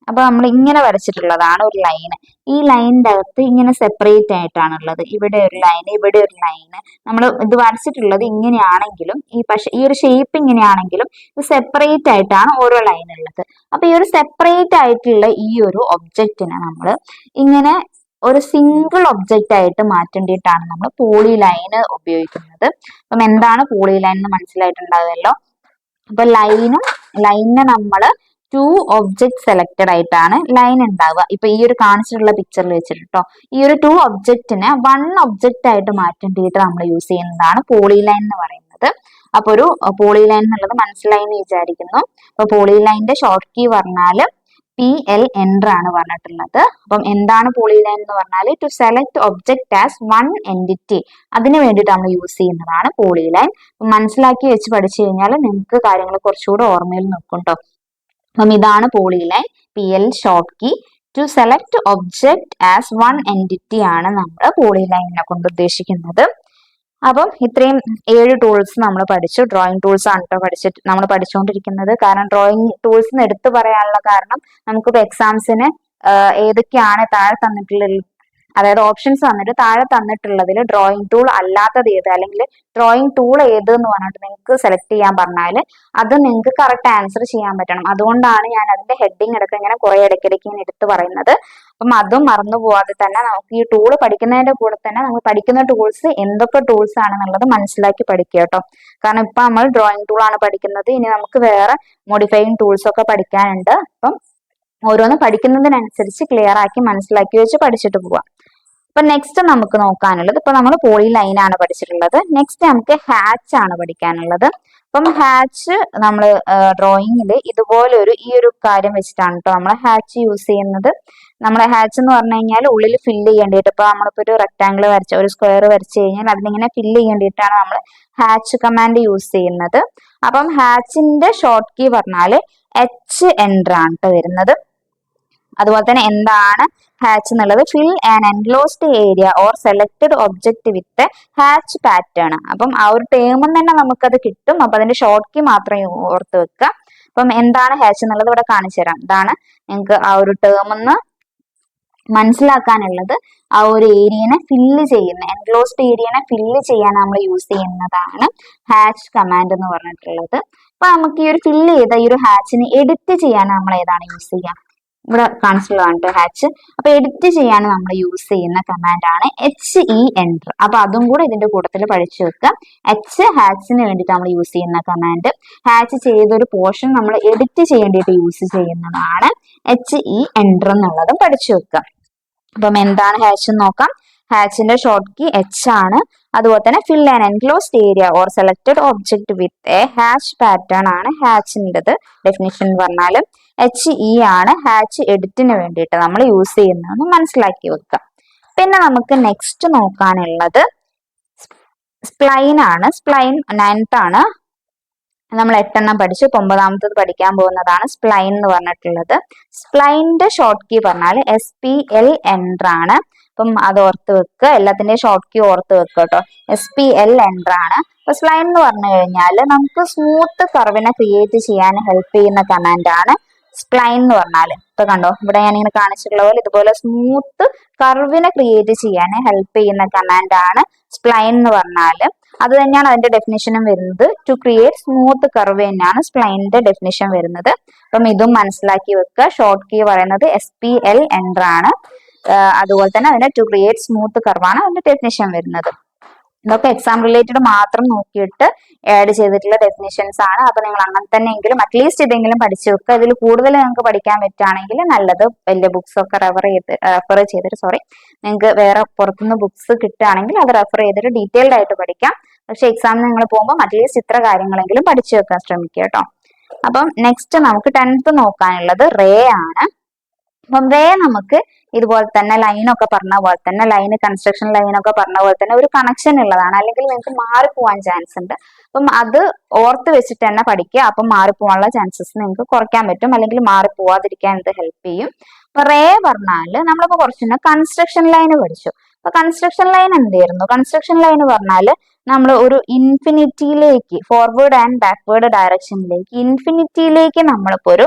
അപ്പൊ നമ്മൾ ഇങ്ങനെ വരച്ചിട്ടുള്ളതാണ് ഒരു ലൈന്. ഈ ലൈനിന്റെ അകത്ത് ഇങ്ങനെ സെപ്പറേറ്റ് ആയിട്ടാണുള്ളത്. ഇവിടെ ഒരു ലൈന്, ഇവിടെ ഒരു ലൈന്. നമ്മൾ ഇത് വരച്ചിട്ടുള്ളത് ഇങ്ങനെയാണെങ്കിലും ഈ ഒരു ഷേപ്പ് ഇങ്ങനെയാണെങ്കിലും ഇത് സെപ്പറേറ്റ് ആയിട്ടാണ് ഓരോ ലൈൻ ഉള്ളത്. അപ്പൊ ഈ ഒരു സെപ്പറേറ്റ് ആയിട്ടുള്ള ഈ ഒരു ഒബ്ജക്റ്റിനെ നമ്മൾ ഇങ്ങനെ ഒരു സിംഗിൾ ഒബ്ജക്റ്റ് ആയിട്ട് മാറ്റേണ്ടിയിട്ടാണ് നമ്മൾ പോളി ലൈൻ ഉപയോഗിക്കുന്നത്. അപ്പം എന്താണ് പോളി ലൈൻ എന്ന് മനസ്സിലായിട്ടുണ്ടാവുമല്ലോ. അപ്പൊ ലൈനിനെ നമ്മൾ 2 ഒബ്ജക്ട് സെലക്റ്റഡ് ആയിട്ടാണ് ലൈൻ ഉണ്ടാവുക. ഇപ്പൊ ഈ ഒരു കാണിച്ചിട്ടുള്ള പിക്ചറിൽ വെച്ചിട്ട് കേട്ടോ, ഈ ഒരു 2 ഒബ്ജക്റ്റിനെ 1 ഒബ്ജക്റ്റ് ആയിട്ട് മാറ്റേണ്ടിയിട്ട് നമ്മൾ യൂസ് ചെയ്യുന്നതാണ് പോളി ലൈൻ എന്ന് പറയുന്നത്. അപ്പൊ ഒരു പോളി ലൈൻ എന്നുള്ളത് മനസ്സിലായി എന്ന് വിചാരിക്കുന്നു. അപ്പൊ പോളി ലൈനിന്റെ ഷോർട്ട് കീ പറഞ്ഞാൽ PL ആണ് പറഞ്ഞിട്ടുള്ളത്. അപ്പം എന്താണ് പോളി ലൈൻ എന്ന് പറഞ്ഞാൽ to select object as 1 entity, അതിന് വേണ്ടിയിട്ട് നമ്മൾ യൂസ് ചെയ്യുന്നതാണ് പോളി ലൈൻ. മനസ്സിലാക്കി വെച്ച് പഠിച്ചു കഴിഞ്ഞാൽ നിങ്ങൾക്ക് കാര്യങ്ങൾ കുറച്ചുകൂടെ ഓർമ്മയിൽ നിൽക്കും കേട്ടോ. അപ്പം ഇതാണ് poly line. PL short key to select object as 1 entity ആണ് നമ്മൾ പോളി ലൈനിനെ കൊണ്ട് ഉദ്ദേശിക്കുന്നത്. അപ്പം ഇത്രയും 7 ടൂൾസ് നമ്മൾ പഠിച്ചു. ഡ്രോയിങ് ടൂൾസ് ആണ് കേട്ടോ നമ്മൾ പഠിച്ചുകൊണ്ടിരിക്കുന്നത്. കാരണം ഡ്രോയിങ് ടൂൾസ് എടുത്തു പറയാനുള്ള കാരണം നമുക്കിപ്പോൾ എക്സാംസിന് ഏതൊക്കെയാണ് താഴെ തന്നിട്ടുള്ള, അതായത് ഓപ്ഷൻസ് വന്നിട്ട് താഴെ തന്നിട്ടുള്ളതിൽ ഡ്രോയിങ് ടൂൾ അല്ലാത്തത് ഏത്, അല്ലെങ്കിൽ ഡ്രോയിങ് ടൂൾ ഏത് എന്ന് പറഞ്ഞിട്ട് നിങ്ങൾക്ക് സെലക്ട് ചെയ്യാൻ പറഞ്ഞാൽ അത് നിങ്ങൾക്ക് കറക്റ്റ് ആൻസർ ചെയ്യാൻ പറ്റണം. അതുകൊണ്ടാണ് ഞാൻ അതിന്റെ ഹെഡിങ് അടക്കം ഇങ്ങനെ കുറെ ഇടയ്ക്കിടയ്ക്ക് ഇങ്ങനെ എടുത്ത് പറയുന്നത്. അപ്പം അതും മറന്നു പോവാതെ തന്നെ നമുക്ക് ഈ ടൂൾ പഠിക്കുന്നതിന്റെ കൂടെ തന്നെ നമ്മൾ പഠിക്കുന്ന ടൂൾസ് എന്തൊക്കെ ടൂൾസ് ആണെന്നുള്ളത് മനസ്സിലാക്കി പഠിക്കുക കേട്ടോ. കാരണം ഇപ്പൊ നമ്മൾ ഡ്രോയിങ് ടൂൾ ആണ് പഠിക്കുന്നത്. ഇനി നമുക്ക് വേറെ മോഡിഫൈയിങ് ടൂൾസ് ഒക്കെ പഠിക്കാനുണ്ട്. അപ്പം ഓരോന്ന് പഠിക്കുന്നതിനനുസരിച്ച് ക്ലിയർ ആക്കി മനസ്സിലാക്കി വെച്ച് പഠിച്ചിട്ട് പോവാം. അപ്പൊ നെക്സ്റ്റ് നമുക്ക് നോക്കാനുള്ളത്, ഇപ്പൊ നമ്മൾ പോളി ലൈൻ ആണ് പഠിച്ചിട്ടുള്ളത്. നെക്സ്റ്റ് നമുക്ക് ഹാച്ച് ആണ് പഠിക്കാനുള്ളത്. അപ്പം ഹാച്ച് നമ്മൾ ഡ്രോയിങ്ങിൽ ഇതുപോലെ ഈ ഒരു കാര്യം വെച്ചിട്ടാണ് കേട്ടോ നമ്മൾ ഹാച്ച് യൂസ് ചെയ്യുന്നത്. നമ്മളെ ഹാച്ച് എന്ന് പറഞ്ഞു കഴിഞ്ഞാൽ ഉള്ളിൽ ഫില്ല് ചെയ്യേണ്ടിയിട്ട്, ഇപ്പൊ നമ്മളിപ്പോ ഒരു റെക്ടാംഗിൾ വരച്ച ഒരു സ്ക്വയർ വരച്ചു കഴിഞ്ഞാൽ അതിനിങ്ങനെ ഫില്ല് ചെയ്യേണ്ടിയിട്ടാണ് നമ്മൾ ഹാച്ച് കമാൻഡ് യൂസ് ചെയ്യുന്നത്. അപ്പം ഹാച്ചിന്റെ ഷോർട്ട് കീ പറഞ്ഞാൽ H ആണ് കേട്ടോ വരുന്നത്. അതുപോലെ തന്നെ എന്താണ് ഹാച്ച് എന്നുള്ളത്? Fill an enclosed area or selected object with hatch pattern. അപ്പം ആ ഒരു ടേമിൽ തന്നെ നമുക്കത് കിട്ടും. അപ്പൊ അതിന്റെ ഷോർട്ട് കീ മാത്രം ഓർത്ത് വെക്കുക. അപ്പം എന്താണ് ഹാച്ച് എന്നുള്ളത് ഇവിടെ കാണിച്ചു തരാം. ഇതാണ് നിങ്ങൾക്ക് ആ ഒരു ടേമെന്ന് മനസ്സിലാക്കാനുള്ളത്. ആ ഒരു ഏരിയനെ ഫില്ല് ചെയ്യുന്ന, എൻക്ലോസ്ഡ് ഏരിയനെ ഫില്ല് ചെയ്യാൻ നമ്മൾ യൂസ് ചെയ്യുന്നതാണ് ഹാച്ച് കമാൻഡ് എന്ന് പറഞ്ഞിട്ടുള്ളത്. അപ്പൊ നമുക്ക് ഈ ഒരു ഫില്ല് ചെയ്ത ഈ ഒരു ഹാച്ചിനെ എഡിറ്റ് ചെയ്യാൻ നമ്മൾ ഏതാണ് യൂസ് ചെയ്യുക? ഇവിടെ കാണിച്ചിട്ടുള്ളതാണ് ഹാച്ച്. അപ്പൊ എഡിറ്റ് ചെയ്യാൻ നമ്മൾ യൂസ് ചെയ്യുന്ന കമാൻഡ് ആണ് HE_enter. അപ്പൊ അതും കൂടെ ഇതിന്റെ കൂട്ടത്തിൽ പഠിച്ചു വെക്കുക. ഹാച്ചിന് വേണ്ടിയിട്ട് നമ്മൾ യൂസ് ചെയ്യുന്ന കമാൻഡ്, ഹാച്ച് ചെയ്തൊരു പോർഷൻ നമ്മൾ എഡിറ്റ് ചെയ്യേണ്ടിയിട്ട് യൂസ് ചെയ്യുന്നതാണ് HE_enter എന്നുള്ളതും പഠിച്ചു വെക്കുക. അപ്പം എന്താണ് ഹാച്ച് എന്ന് നോക്കാം. ഹാച്ചിന്റെ ഷോർട്ട് കീ H ആണ്. അതുപോലെ തന്നെ fill an enclosed area or selected object with a hatch pattern ആണ് ഹാച്ചിൻ്റെത്. ഡെഫിനിഷൻ പറഞ്ഞാൽ HE ആണ് ഹാച്ച് എഡിറ്റിന് വേണ്ടിയിട്ട് നമ്മൾ യൂസ് ചെയ്യുന്നതെന്ന് മനസ്സിലാക്കി വെക്കുക. പിന്നെ നമുക്ക് നെക്സ്റ്റ് നോക്കാനുള്ളത് സ്പ്ലൈൻ ആണ്. സ്പ്ലൈൻ 9th ആണ്. നമ്മൾ 8 പഠിച്ചു. 9ാമത്തത് പഠിക്കാൻ പോകുന്നതാണ് സ്പ്ലൈൻ എന്ന് പറഞ്ഞിട്ടുള്ളത്. സ്പ്ലൈനിന്റെ ഷോർട്ട് കീ പറഞ്ഞാൽ SPL_enter ആണ്. അപ്പം അത് ഓർത്ത് വെക്കുക. എല്ലാത്തിന്റെയും ഷോർട്ട് കീ ഓർത്ത് വെക്കുക കേട്ടോ. SPL_enter ആണ്. അപ്പൊ സ്പ്ലൈൻ എന്ന് പറഞ്ഞു കഴിഞ്ഞാൽ നമുക്ക് സ്മൂത്ത് കർവിനെ ക്രിയേറ്റ് ചെയ്യാൻ ഹെൽപ്പ് ചെയ്യുന്ന കമാൻഡ് ആണ് സ്പ്ലൈൻ എന്ന് പറഞ്ഞാൽ. ഇപ്പൊ കണ്ടോ, ഇവിടെ ഞാൻ ഇങ്ങനെ കാണിച്ചിട്ടുള്ള പോലെ ഇതുപോലെ സ്മൂത്ത് കർവിനെ ക്രിയേറ്റ് ചെയ്യാൻ ഹെൽപ്പ് ചെയ്യുന്ന കമാൻഡ് ആണ് സ്പ്ലൈൻ എന്ന് പറഞ്ഞാൽ. അത് തന്നെയാണ് അതിന്റെ ഡെഫിനിഷനും വരുന്നത്. ടു ക്രിയേറ്റ് സ്മൂത്ത് കർവ് തന്നെയാണ് സ്പ്ലൈനിന്റെ ഡെഫിനിഷൻ വരുന്നത്. അപ്പം ഇതും മനസ്സിലാക്കി വെക്കുക. ഷോർട്ട് കീ പറയുന്നത് SPL_enter ആണ്. അതുപോലെ തന്നെ അതിന്റെ ടു ക്രിയേറ്റ് സ്മൂത്ത് കർവാണ് അതിന്റെ ഡെഫിനിഷൻ വരുന്നത്. ഇതൊക്കെ എക്സാം റിലേറ്റഡ് മാത്രം നോക്കിയിട്ട് ആഡ് ചെയ്തിട്ടുള്ള ഡെഫിനിഷൻസ് ആണ്. അപ്പൊ നിങ്ങൾ അങ്ങനെ തന്നെയെങ്കിലും അറ്റ്ലീസ്റ്റ് ഇതെങ്കിലും പഠിച്ചു വെക്കുക. ഇതിൽ കൂടുതൽ നിങ്ങൾക്ക് പഠിക്കാൻ പറ്റുകയാണെങ്കിൽ നല്ലത്. വലിയ ബുക്സ് ഒക്കെ റെഫർ ചെയ്തിട്ട് നിങ്ങൾക്ക് വേറെ പുറത്തുനിന്ന് ബുക്സ് കിട്ടുകയാണെങ്കിൽ അത് റെഫർ ചെയ്തിട്ട് ഡീറ്റെയിൽഡ് ആയിട്ട് പഠിക്കാം. പക്ഷെ എക്സാമിന് നിങ്ങൾ പോകുമ്പോൾ അറ്റ്ലീസ്റ്റ് ഇത്ര കാര്യങ്ങളെങ്കിലും പഠിച്ചു വെക്കാൻ ശ്രമിക്കുക കേട്ടോ. അപ്പം നെക്സ്റ്റ് നമുക്ക് 10th നോക്കാനുള്ളത് റേ ആണ്. അപ്പം റേ നമുക്ക് ഇതുപോലെ തന്നെ ലൈനൊക്കെ പറഞ്ഞ പോലെ തന്നെ, ലൈന് കൺസ്ട്രക്ഷൻ ലൈനൊക്കെ പറഞ്ഞ പോലെ തന്നെ ഒരു കണക്ഷൻ ഉള്ളതാണ്. അല്ലെങ്കിൽ നിങ്ങൾക്ക് മാറിപ്പോവാൻ ചാൻസ് ഉണ്ട്. അപ്പം അത് ഓർത്ത് വെച്ചിട്ട് തന്നെ പഠിക്കുക. അപ്പം മാറിപ്പോവാനുള്ള ചാൻസസ് നിങ്ങൾക്ക് കുറയ്ക്കാൻ പറ്റും. അല്ലെങ്കിൽ മാറിപ്പോവാതിരിക്കാൻ ഇത് ഹെൽപ്പ് ചെയ്യും. അപ്പൊ റേ പറഞ്ഞാൽ നമ്മളിപ്പോ കുറച്ചുകൂടെ കൺസ്ട്രക്ഷൻ ലൈൻ പഠിച്ചു. അപ്പൊ കൺസ്ട്രക്ഷൻ ലൈൻ എന്തായിരുന്നു? കൺസ്ട്രക്ഷൻ ലൈൻ പറഞ്ഞാൽ നമ്മൾ ഒരു ഇൻഫിനിറ്റിയിലേക്ക്, ഫോർവേഡ് ആൻഡ് ബാക്ക്വേർഡ് ഡയറക്ഷനിലേക്ക്, ഇൻഫിനിറ്റിയിലേക്ക് നമ്മളിപ്പോ ഒരു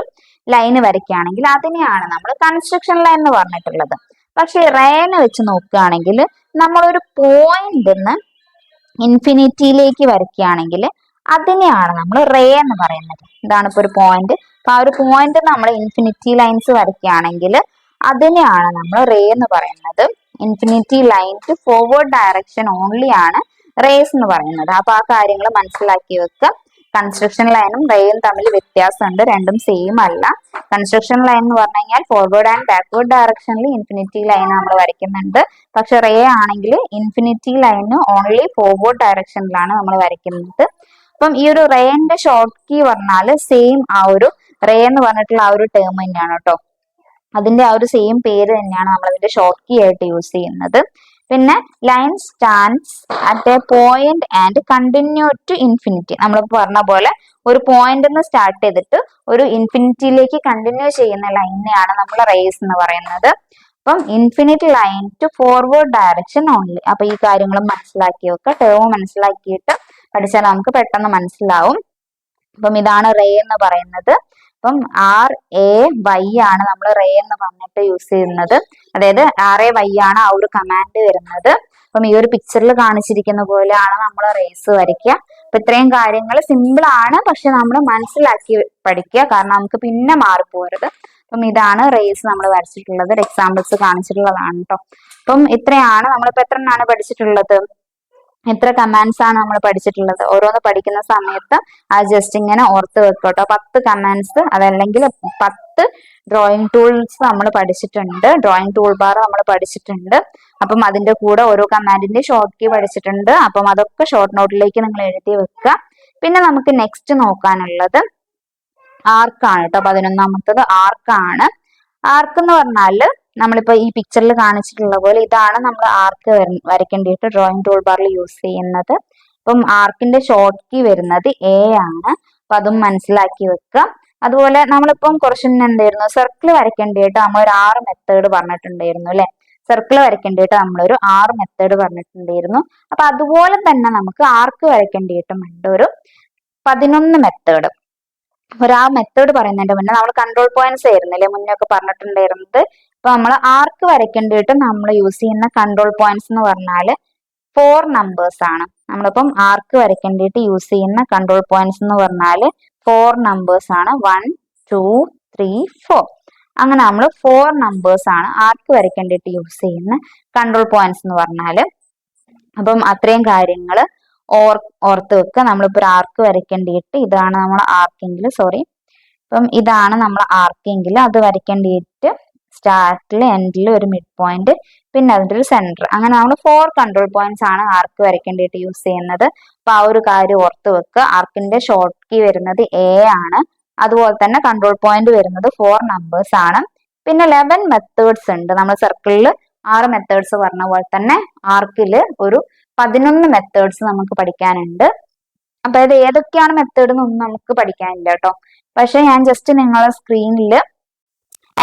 ലൈന് വരയ്ക്കുകയാണെങ്കിൽ അതിനെയാണ് നമ്മൾ കൺസ്ട്രക്ഷൻ ലൈൻ എന്ന് പറഞ്ഞിട്ടുള്ളത്. പക്ഷെ റേനെ വെച്ച് നോക്കുകയാണെങ്കിൽ നമ്മളൊരു പോയിന്റിന്ന് ഇൻഫിനിറ്റിയിലേക്ക് വരയ്ക്കുകയാണെങ്കിൽ അതിനെയാണ് നമ്മൾ റേ എന്ന് പറയുന്നത്. ഇതാണ് ഇപ്പൊ ഒരു പോയിന്റ്. അപ്പൊ ആ ഒരു പോയിന്റ് നമ്മൾ ഇൻഫിനിറ്റി ലൈൻസ് വരയ്ക്കുകയാണെങ്കിൽ അതിനെയാണ് നമ്മൾ റേ എന്ന് പറയുന്നത്. Infinity line to forward direction only ആണ് റേസ് എന്ന് പറയുന്നത്. അപ്പൊ ആ കാര്യങ്ങൾ മനസ്സിലാക്കി വെക്കുക. കൺസ്ട്രക്ഷൻ ലൈനും റേയും തമ്മിൽ വ്യത്യാസമുണ്ട്. രണ്ടും സെയിം അല്ല. കൺസ്ട്രക്ഷൻ ലൈൻ എന്ന് പറഞ്ഞു കഴിഞ്ഞാൽ ഫോർവേഡ് ആൻഡ് ബാക്ക്വേർഡ് ഡയറക്ഷനിൽ ഇൻഫിനിറ്റി ലൈൻ നമ്മൾ വരയ്ക്കുന്നുണ്ട്. പക്ഷെ റേ ആണെങ്കിൽ ഇൻഫിനിറ്റി ലൈന് ഓൺലി ഫോർവേഡ് ഡയറക്ഷനിലാണ് നമ്മൾ വരയ്ക്കുന്നത്. അപ്പം ഈ ഒരു റേന്റെ ഷോർട്ട് കീ പറഞ്ഞാൽ സെയിം ആ ഒരു റേ എന്ന് പറഞ്ഞിട്ടുള്ള ആ ഒരു ടേം തന്നെയാണ് കേട്ടോ. അതിന്റെ ആ ഒരു സെയിം പേര് തന്നെയാണ് നമ്മൾ അതിന്റെ ഷോർട്ട് കീ ആയിട്ട് യൂസ് ചെയ്യുന്നത്. പിന്നെ line stands at a point and continue to infinity. നമ്മൾ പറഞ്ഞ പോലെ ഒരു പോയിന്റ് നിന്ന് സ്റ്റാർട്ട് ചെയ്തിട്ട് ഒരു ഇൻഫിനിറ്റിയിലേക്ക് കണ്ടിന്യൂ ചെയ്യുന്ന ലൈനെയാണ് നമ്മൾ റേസ് എന്ന് പറയുന്നത്. അപ്പം infinite line to forward direction only. അപ്പൊ ഈ കാര്യങ്ങൾ മനസ്സിലാക്കി വെക്കുക. ടേം മനസ്സിലാക്കിയിട്ട് പഠിച്ചാൽ നമുക്ക് പെട്ടെന്ന് മനസ്സിലാവും. അപ്പം ഇതാണ് റേ എന്ന് പറയുന്നത്. അപ്പം RAY ആണ് നമ്മൾ റേ എന്ന് പറഞ്ഞിട്ട് യൂസ് ചെയ്യുന്നത്. അതായത് RAY ആണ് ആ ഒരു കമാൻഡ് വരുന്നത്. അപ്പം ഈ ഒരു പിക്ചറിൽ കാണിച്ചിരിക്കുന്ന പോലെയാണ് നമ്മൾ റേസ് വരയ്ക്കുക. അപ്പൊ ഇത്രയും കാര്യങ്ങൾ സിമ്പിൾ ആണ്, പക്ഷെ നമ്മൾ മനസ്സിലാക്കി പഠിക്കുക. കാരണം നമുക്ക് പിന്നെ മാറിപ്പോരുത്. അപ്പം ഇതാണ് റേസ് നമ്മൾ വരച്ചിട്ടുള്ളത്. എക്സാമ്പിൾസ് കാണിച്ചിട്ടുള്ളതാണ് കേട്ടോ. അപ്പം ഇത്രയാണ് നമ്മളിപ്പോ എത്ര എണ്ണാണ് പഠിച്ചിട്ടുള്ളത്? എത്ര കമാൻഡ്സ് ആണ് നമ്മൾ പഠിച്ചിട്ടുള്ളത്? ഓരോന്ന് പഠിക്കുന്ന സമയത്ത് ആ ജസ്റ്റ് ഇങ്ങനെ ഓർത്ത് വെക്കട്ടോ. 10 കമാൻഡ്സ് അതല്ലെങ്കിൽ 10 ഡ്രോയിങ് ടൂൾസ് നമ്മൾ പഠിച്ചിട്ടുണ്ട്. ഡ്രോയിങ് ടൂൾ ബാർ നമ്മൾ പഠിച്ചിട്ടുണ്ട്. അപ്പം അതിന്റെ കൂടെ ഓരോ കമാൻഡിന്റെ ഷോർട്ട് കീ പഠിച്ചിട്ടുണ്ട്. അപ്പം അതൊക്കെ ഷോർട്ട് നോട്ടിലേക്ക് നിങ്ങൾ എഴുതി വെക്കുക. പിന്നെ നമുക്ക് നെക്സ്റ്റ് നോക്കാനുള്ളത് ആർക്കാണ് കേട്ടോ. 11ാമത്തത് ആർക്കാണ്. ആർക്ക് എന്ന് പറഞ്ഞാല് നമ്മളിപ്പോ ഈ പിക്ചറിൽ കാണിച്ചിട്ടുള്ള പോലെ ഇതാണ് നമ്മൾ ആർക്ക് വരയ്ക്കേണ്ടിയിട്ട് ഡ്രോയിങ് ടൂൾ ബാറിൽ യൂസ് ചെയ്യുന്നത്. അപ്പം ആർക്കിന്റെ ഷോർട്ട് കീ വരുന്നത് A ആണ്. അപ്പൊ അതും മനസ്സിലാക്കി വെക്കുക. അതുപോലെ നമ്മളിപ്പം കുറച്ച് എന്തായിരുന്നു സർക്കിൾ വരയ്ക്കേണ്ടിയിട്ട് നമ്മൾ ഒരു 6 മെത്തേഡ് പറഞ്ഞിട്ടുണ്ടായിരുന്നു അല്ലെ. സർക്കിൾ വരയ്ക്കേണ്ടിയിട്ട് നമ്മളൊരു 6 മെത്തേഡ് പറഞ്ഞിട്ടുണ്ടായിരുന്നു. അപ്പൊ അതുപോലെ തന്നെ നമുക്ക് ആർക്ക് വരയ്ക്കേണ്ടിയിട്ടും ഉണ്ട് ഒരു 11 മെത്തേഡ്. ആ മെത്തേഡ് പറയുന്നതിന്റെ മുന്നേ നമ്മൾ കൺട്രോൾ പോയിന്റ്സ് ആയിരുന്നില്ലേ മുന്നേ ഒക്കെ പറഞ്ഞിട്ടുണ്ടായിരുന്നത്. അപ്പൊ നമ്മൾ ആർക്ക് വരയ്ക്കേണ്ടിയിട്ട് നമ്മൾ യൂസ് ചെയ്യുന്ന കൺട്രോൾ പോയിന്റ്സ് എന്ന് പറഞ്ഞാൽ 4 നമ്പേഴ്സ് ആണ്. നമ്മളിപ്പം ആർക്ക് വരയ്ക്കേണ്ടിയിട്ട് യൂസ് ചെയ്യുന്ന കൺട്രോൾ പോയിന്റ്സ് എന്ന് പറഞ്ഞാൽ 4 നമ്പേഴ്സ് ആണ്. 1 2 3 4. അങ്ങനെ നമ്മൾ 4 നമ്പേഴ്സ് ആണ് ആർക്ക് വരയ്ക്കേണ്ടിയിട്ട് യൂസ് ചെയ്യുന്ന കൺട്രോൾ പോയിന്റ്സ് എന്ന് പറഞ്ഞാൽ. അപ്പം അത്രയും കാര്യങ്ങൾ ഓർത്ത് വെക്കുക. നമ്മളിപ്പോൾ ഒരു ആർക്ക് വരയ്ക്കേണ്ടിയിട്ട് ഇതാണ് നമ്മൾ ആർക്കെങ്കിൽ അപ്പം ഇതാണ് നമ്മൾ ആർക്കെങ്കിൽ അത് വരയ്ക്കേണ്ടിയിട്ട് സ്റ്റാർട്ടിൽ എൻഡിൽ ഒരു മിഡ് പോയിന്റ് പിന്നെ അതിന്റെ ഒരു സെന്റർ, അങ്ങനെ നമ്മൾ 4 കൺട്രോൾ പോയിന്റ്സ് ആണ് ആർക്ക് വരയ്ക്കേണ്ടിയിട്ട് യൂസ് ചെയ്യുന്നത്. അപ്പൊ ആ ഒരു കാര്യം ഓർത്ത് വെക്കുക. ആർക്കിന്റെ ഷോർട്ട് കീ വരുന്നത് എ ആണ്. അതുപോലെ തന്നെ കൺട്രോൾ പോയിന്റ് വരുന്നത് 4 നമ്പേഴ്സ് ആണ്. പിന്നെ 11 മെത്തേഡ്സ് ഉണ്ട്. നമ്മൾ സർക്കിളിൽ 6 മെത്തേഡ്സ് പറഞ്ഞ പോലെ തന്നെ ആർക്കിൽ ഒരു 11 മെത്തേഡ്സ് നമുക്ക് പഠിക്കാനുണ്ട്. അപ്പൊ അത് ഏതൊക്കെയാണ് മെത്തേഡ് എന്നൊന്നും നമുക്ക് പഠിക്കാനില്ല കേട്ടോ. പക്ഷെ ഞാൻ ജസ്റ്റ് നിങ്ങളെ സ്ക്രീനിൽ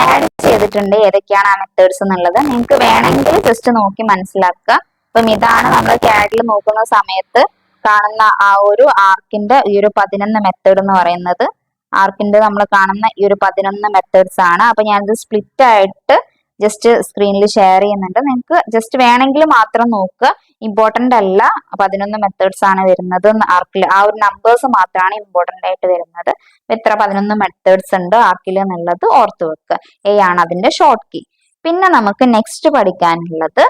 ആഡ് ചെയ്തിട്ടുണ്ട് ഏതൊക്കെയാണ് ആ മെത്തേഡ്സ് എന്നുള്ളത്. നിങ്ങൾക്ക് വേണമെങ്കിൽ ജസ്റ്റ് നോക്കി മനസ്സിലാക്കുക. അപ്പം ഇതാണ് നമ്മൾ ക്യാഡിൽ നോക്കുന്ന സമയത്ത് കാണുന്ന ആ ഒരു ആർക്കിന്റെ ഈ ഒരു 11 മെത്തേഡ് എന്ന് പറയുന്നത്. ആർക്കിന്റെ നമ്മൾ കാണുന്ന ഈ ഒരു 11 മെത്തേഡ്സ് ആണ്. അപ്പൊ ഞാനിത് സ്പ്ലിറ്റ് ആയിട്ട് ജസ്റ്റ് സ്ക്രീനിൽ ഷെയർ ചെയ്യുന്നുണ്ട്. നിങ്ങൾക്ക് ജസ്റ്റ് വേണമെങ്കിൽ മാത്രം നോക്കുക. ഇമ്പോർട്ടന്റ് അല്ല. 11 മെത്തേഡ്സ് ആണ് വരുന്നത് ആർക്കിൽ. ആ ഒരു നമ്പേഴ്സ് മാത്രമാണ് ഇമ്പോർട്ടന്റ് ആയിട്ട് വരുന്നത്. ഇത്ര 11 മെത്തേഡ്സ് ഉണ്ട് ആർക്കിൽ എന്നുള്ളത് ഓർത്ത് വെക്കുക. എ ആണ് അതിന്റെ ഷോർട്ട് കീ. പിന്നെ നമുക്ക് നെക്സ്റ്റ് പഠിക്കാനുള്ളത്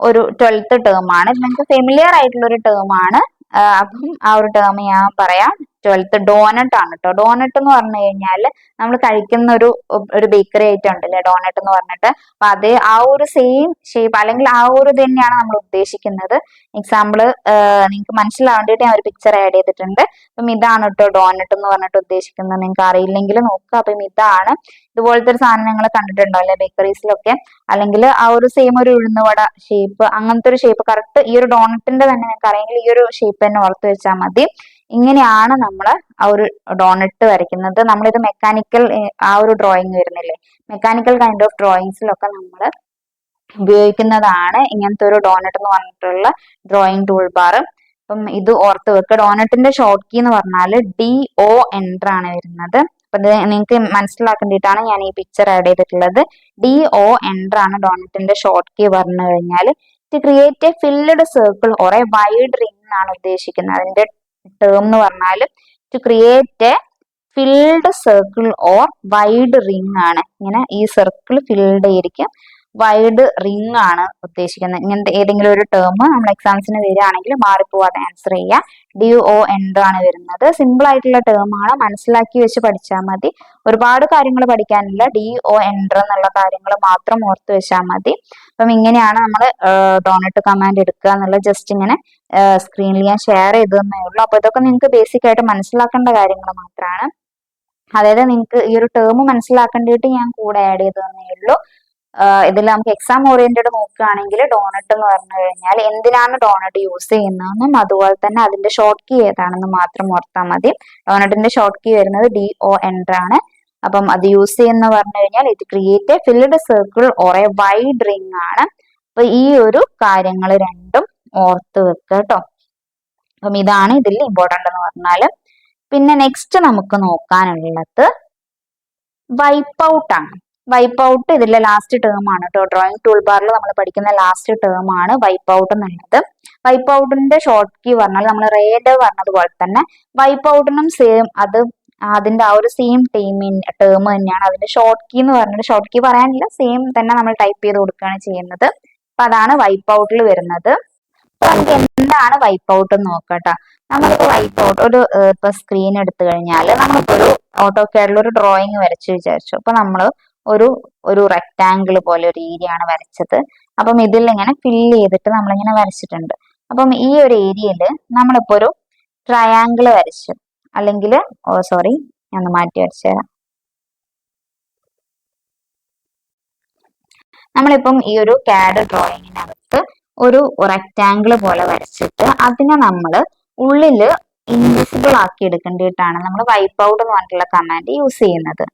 ഒരു 12th ടേം ആണ്. നിങ്ങൾക്ക് ഫെമിലിയർ ആയിട്ടുള്ള ഒരു ടേം ആണ്. അപ്പം ആ ഒരു ടേം ഞാൻ പറയാം. 12th ഡോനട്ട് ആണ് കേട്ടോ. ഡോനട്ട് എന്ന് പറഞ്ഞു കഴിഞ്ഞാൽ നമ്മൾ കഴിക്കുന്ന ഒരു ബേക്കറി ഐറ്റം ഉണ്ടല്ലേ ഡോനട്ട് എന്ന് പറഞ്ഞിട്ട്. അപ്പൊ അതേ ആ ഒരു സെയിം ഷേപ്പ് അല്ലെങ്കിൽ ആ ഒരു ഇത് തന്നെയാണ് നമ്മൾ ഉദ്ദേശിക്കുന്നത്. എക്സാമ്പിള് നിങ്ങൾക്ക് മനസ്സിലാവാൻ വേണ്ടിയിട്ട് ഞാൻ ഒരു പിക്ചർ ആഡ് ചെയ്തിട്ടുണ്ട്. അപ്പം ഇതാണ് കേട്ടോ ഡോനട്ട് എന്ന് പറഞ്ഞിട്ട് ഉദ്ദേശിക്കുന്നത്. നിങ്ങൾക്ക് അറിയില്ലെങ്കിൽ നോക്കുക. അപ്പം ഇതാണ്. ഇതുപോലത്തെ ഒരു സാധനം നിങ്ങൾ കണ്ടിട്ടുണ്ടോ അല്ലെ ബേക്കറീസിലൊക്കെ. അല്ലെങ്കിൽ ആ ഒരു സെയിം ഒരു ഉഴുന്നുവട ഷേപ്പ്, അങ്ങനത്തെ ഒരു ഷേപ്പ് കറക്റ്റ് ഈ ഒരു ഡോണറ്റിന്റെ തന്നെ നിങ്ങൾക്ക് അറിയെങ്കിൽ ഈ ഒരു ഷേപ്പ് തന്നെ ഓർത്ത് വെച്ചാൽ മതി. ഇങ്ങനെയാണ് നമ്മൾ ആ ഒരു ഡോണറ്റ് വരയ്ക്കുന്നത്. നമ്മളിത് മെക്കാനിക്കൽ ആ ഒരു ഡ്രോയിങ് വരുന്നില്ലേ, മെക്കാനിക്കൽ കൈൻഡ് ഓഫ് ഡ്രോയിങ്സിലൊക്കെ നമ്മൾ ഉപയോഗിക്കുന്നതാണ് ഇങ്ങനത്തെ ഒരു ഡോണറ്റ് എന്ന് പറഞ്ഞിട്ടുള്ള ഡ്രോയിങ് ടൂൾ ബാർ. അപ്പം ഇത് ഓർത്ത് വെക്കുക. ഡോണറ്റിന്റെ ഷോർട്ട് കീ എന്ന് പറഞ്ഞാൽ DO എൻ്റർ ആണ് വരുന്നത്. അപ്പൊ ഇത് നിങ്ങൾക്ക് മനസ്സിലാക്കേണ്ടിയിട്ടാണ് ഞാൻ ഈ പിക്ചർ ആഡ് ചെയ്തിട്ടുള്ളത്. DO എൻ്റർ ആണ് ഡോണറ്റിന്റെ ഷോർട്ട് കീ പറഞ്ഞു കഴിഞ്ഞാൽ. To create a filled circle or a wide ring ആണ് ഉദ്ദേശിക്കുന്നത്. അതിന്റെ ടേം എന്ന് പറഞ്ഞാൽ to create a filled circle or wide ring ആണ്. ഇങ്ങനെ ഈ സർക്കിൾ ഫിൽഡ് ആയിരിക്കും, വൈഡ് റിംഗ് ആണ് ഉദ്ദേശിക്കുന്നത്. ഇങ്ങനത്തെ ഏതെങ്കിലും ഒരു ടേം നമ്മൾ എക്സാംസിന് വരികയാണെങ്കിൽ മാറിപ്പോവാതെ ആൻസർ ചെയ്യുക. DO എൻ്റർ ആണ് വരുന്നത്. സിമ്പിൾ ആയിട്ടുള്ള ടേം ആണ്, മനസ്സിലാക്കി വെച്ച് പഠിച്ചാൽ മതി. ഒരുപാട് കാര്യങ്ങൾ പഠിക്കാനില്ല. DO എൻ്റർ എന്നുള്ള കാര്യങ്ങൾ മാത്രം ഓർത്ത് വെച്ചാൽ മതി. അപ്പം ഇങ്ങനെയാണ് നമ്മൾ ഡോണറ്റ് കമാൻഡ് എടുക്കുക എന്നുള്ളത് ജസ്റ്റ് ഇങ്ങനെ സ്ക്രീനിൽ ഞാൻ ഷെയർ ചെയ്തതന്നേ ഉള്ളൂ. അപ്പൊ ഇതൊക്കെ നിങ്ങൾക്ക് ബേസിക് ആയിട്ട് മനസ്സിലാക്കേണ്ട കാര്യങ്ങൾ മാത്രമാണ്. അതായത് നിങ്ങൾക്ക് ഈ ഒരു ടേം മനസ്സിലാക്കേണ്ടിയിട്ട് ഞാൻ കൂടെ ആഡ് ചെയ്തതന്നേ ഉള്ളൂ. ഇതിൽ നമുക്ക് എക്സാം ഓറിയന്റഡ് നോക്കുകയാണെങ്കിൽ ഡോണറ്റ് എന്ന് പറഞ്ഞു കഴിഞ്ഞാൽ എന്തിനാണ് ഡോണറ്റ് യൂസ് ചെയ്യുന്നതെന്നും അതുപോലെ തന്നെ അതിന്റെ ഷോർട്ട് കീ ഏതാണെന്ന് മാത്രം ഓർത്താൽ മതി. ഡോണറ്റിന്റെ ഷോർട്ട് കീ വരുന്നത് DO എൻ്റർ ആണ്. അപ്പം അത് യൂസ് ചെയ്യുന്ന പറഞ്ഞു കഴിഞ്ഞാൽ ഇത് create a filled circle or a wide ring ആണ്. അപ്പൊ ഈ ഒരു കാര്യങ്ങൾ രണ്ടും ഓർത്ത് വെക്കുക കേട്ടോ. അപ്പം ഇതാണ് ഇതിൽ ഇമ്പോർട്ടന്റ് എന്ന് പറഞ്ഞാൽ. പിന്നെ നെക്സ്റ്റ് നമുക്ക് നോക്കാനുള്ളത് വൈപ്പ് ഔട്ട് ആണ്. വൈപ്പ് ഔട്ട് ഇതിലെ ലാസ്റ്റ് ടേം ആണ് കേട്ടോ. ഡ്രോയിങ് ടൂൾ ബാറിൽ നമ്മൾ പഠിക്കുന്ന ലാസ്റ്റ് ടേം ആണ് വൈപ്പ് ഔട്ട് എന്നുള്ളത്. വൈപ്പ് ഔട്ടിന്റെ ഷോർട്ട് കീ പറഞ്ഞാൽ നമ്മൾ റേഡ് പറഞ്ഞതുപോലെ തന്നെ വൈപ്പ് ഔട്ടിനും സെയിം അതിന്റെ ആ ഒരു സെയിം ടേം തന്നെയാണ് അതിന്റെ ഷോർട്ട് കീ എന്ന് പറഞ്ഞിട്ട്. ഷോർട്ട് കീ പറയാനില്ല, സെയിം തന്നെ നമ്മൾ ടൈപ്പ് ചെയ്ത് കൊടുക്കുകയാണ് ചെയ്യുന്നത്. അപ്പൊ അതാണ് വൈപ്പ് ഔട്ടിൽ വരുന്നത്. അപ്പൊ നമുക്ക് എന്താണ് വൈപ്പ് ഔട്ട് എന്ന് നോക്കട്ടോ. നമ്മളിപ്പോ വൈപ്പ് ഔട്ട് ഇപ്പൊ സ്ക്രീൻ എടുത്തു കഴിഞ്ഞാൽ നമ്മളിപ്പോ ഒരു ഓട്ടോകാഡിൽ ഒരു ഡ്രോയിങ് വരച്ചു വിചാരിച്ചു. അപ്പൊ നമ്മൾ ഒരു റെക്ടാങ്കിൾ പോലെ ഒരു ഏരിയ ആണ് വരച്ചത്. അപ്പം ഇതിൽ ഇങ്ങനെ ഫില്ല് ചെയ്തിട്ട് നമ്മളിങ്ങനെ വരച്ചിട്ടുണ്ട്. അപ്പം ഈ ഒരു ഏരിയയിൽ നമ്മളിപ്പോ ഒരു ട്രയാങ്കിൾ വരച്ചു, അല്ലെങ്കിൽ ഞാൻ ഒന്ന് മാറ്റി വരച്ചു തരാം. നമ്മളിപ്പം ഈ ഒരു CAD ഡ്രോയിങ്ങിനകത്ത് ഒരു റെക്ടാങ്കിൾ പോലെ വരച്ചിട്ട് അതിനെ നമ്മൾ ഉള്ളില് ഇൻവിസിബിൾ ആക്കി എടുക്കേണ്ടിയിട്ടാണ് നമ്മൾ വൈപ്പ് ഔട്ട് എന്ന് പറഞ്ഞിട്ടുള്ള കമാൻഡ് യൂസ് ചെയ്യുന്നത്.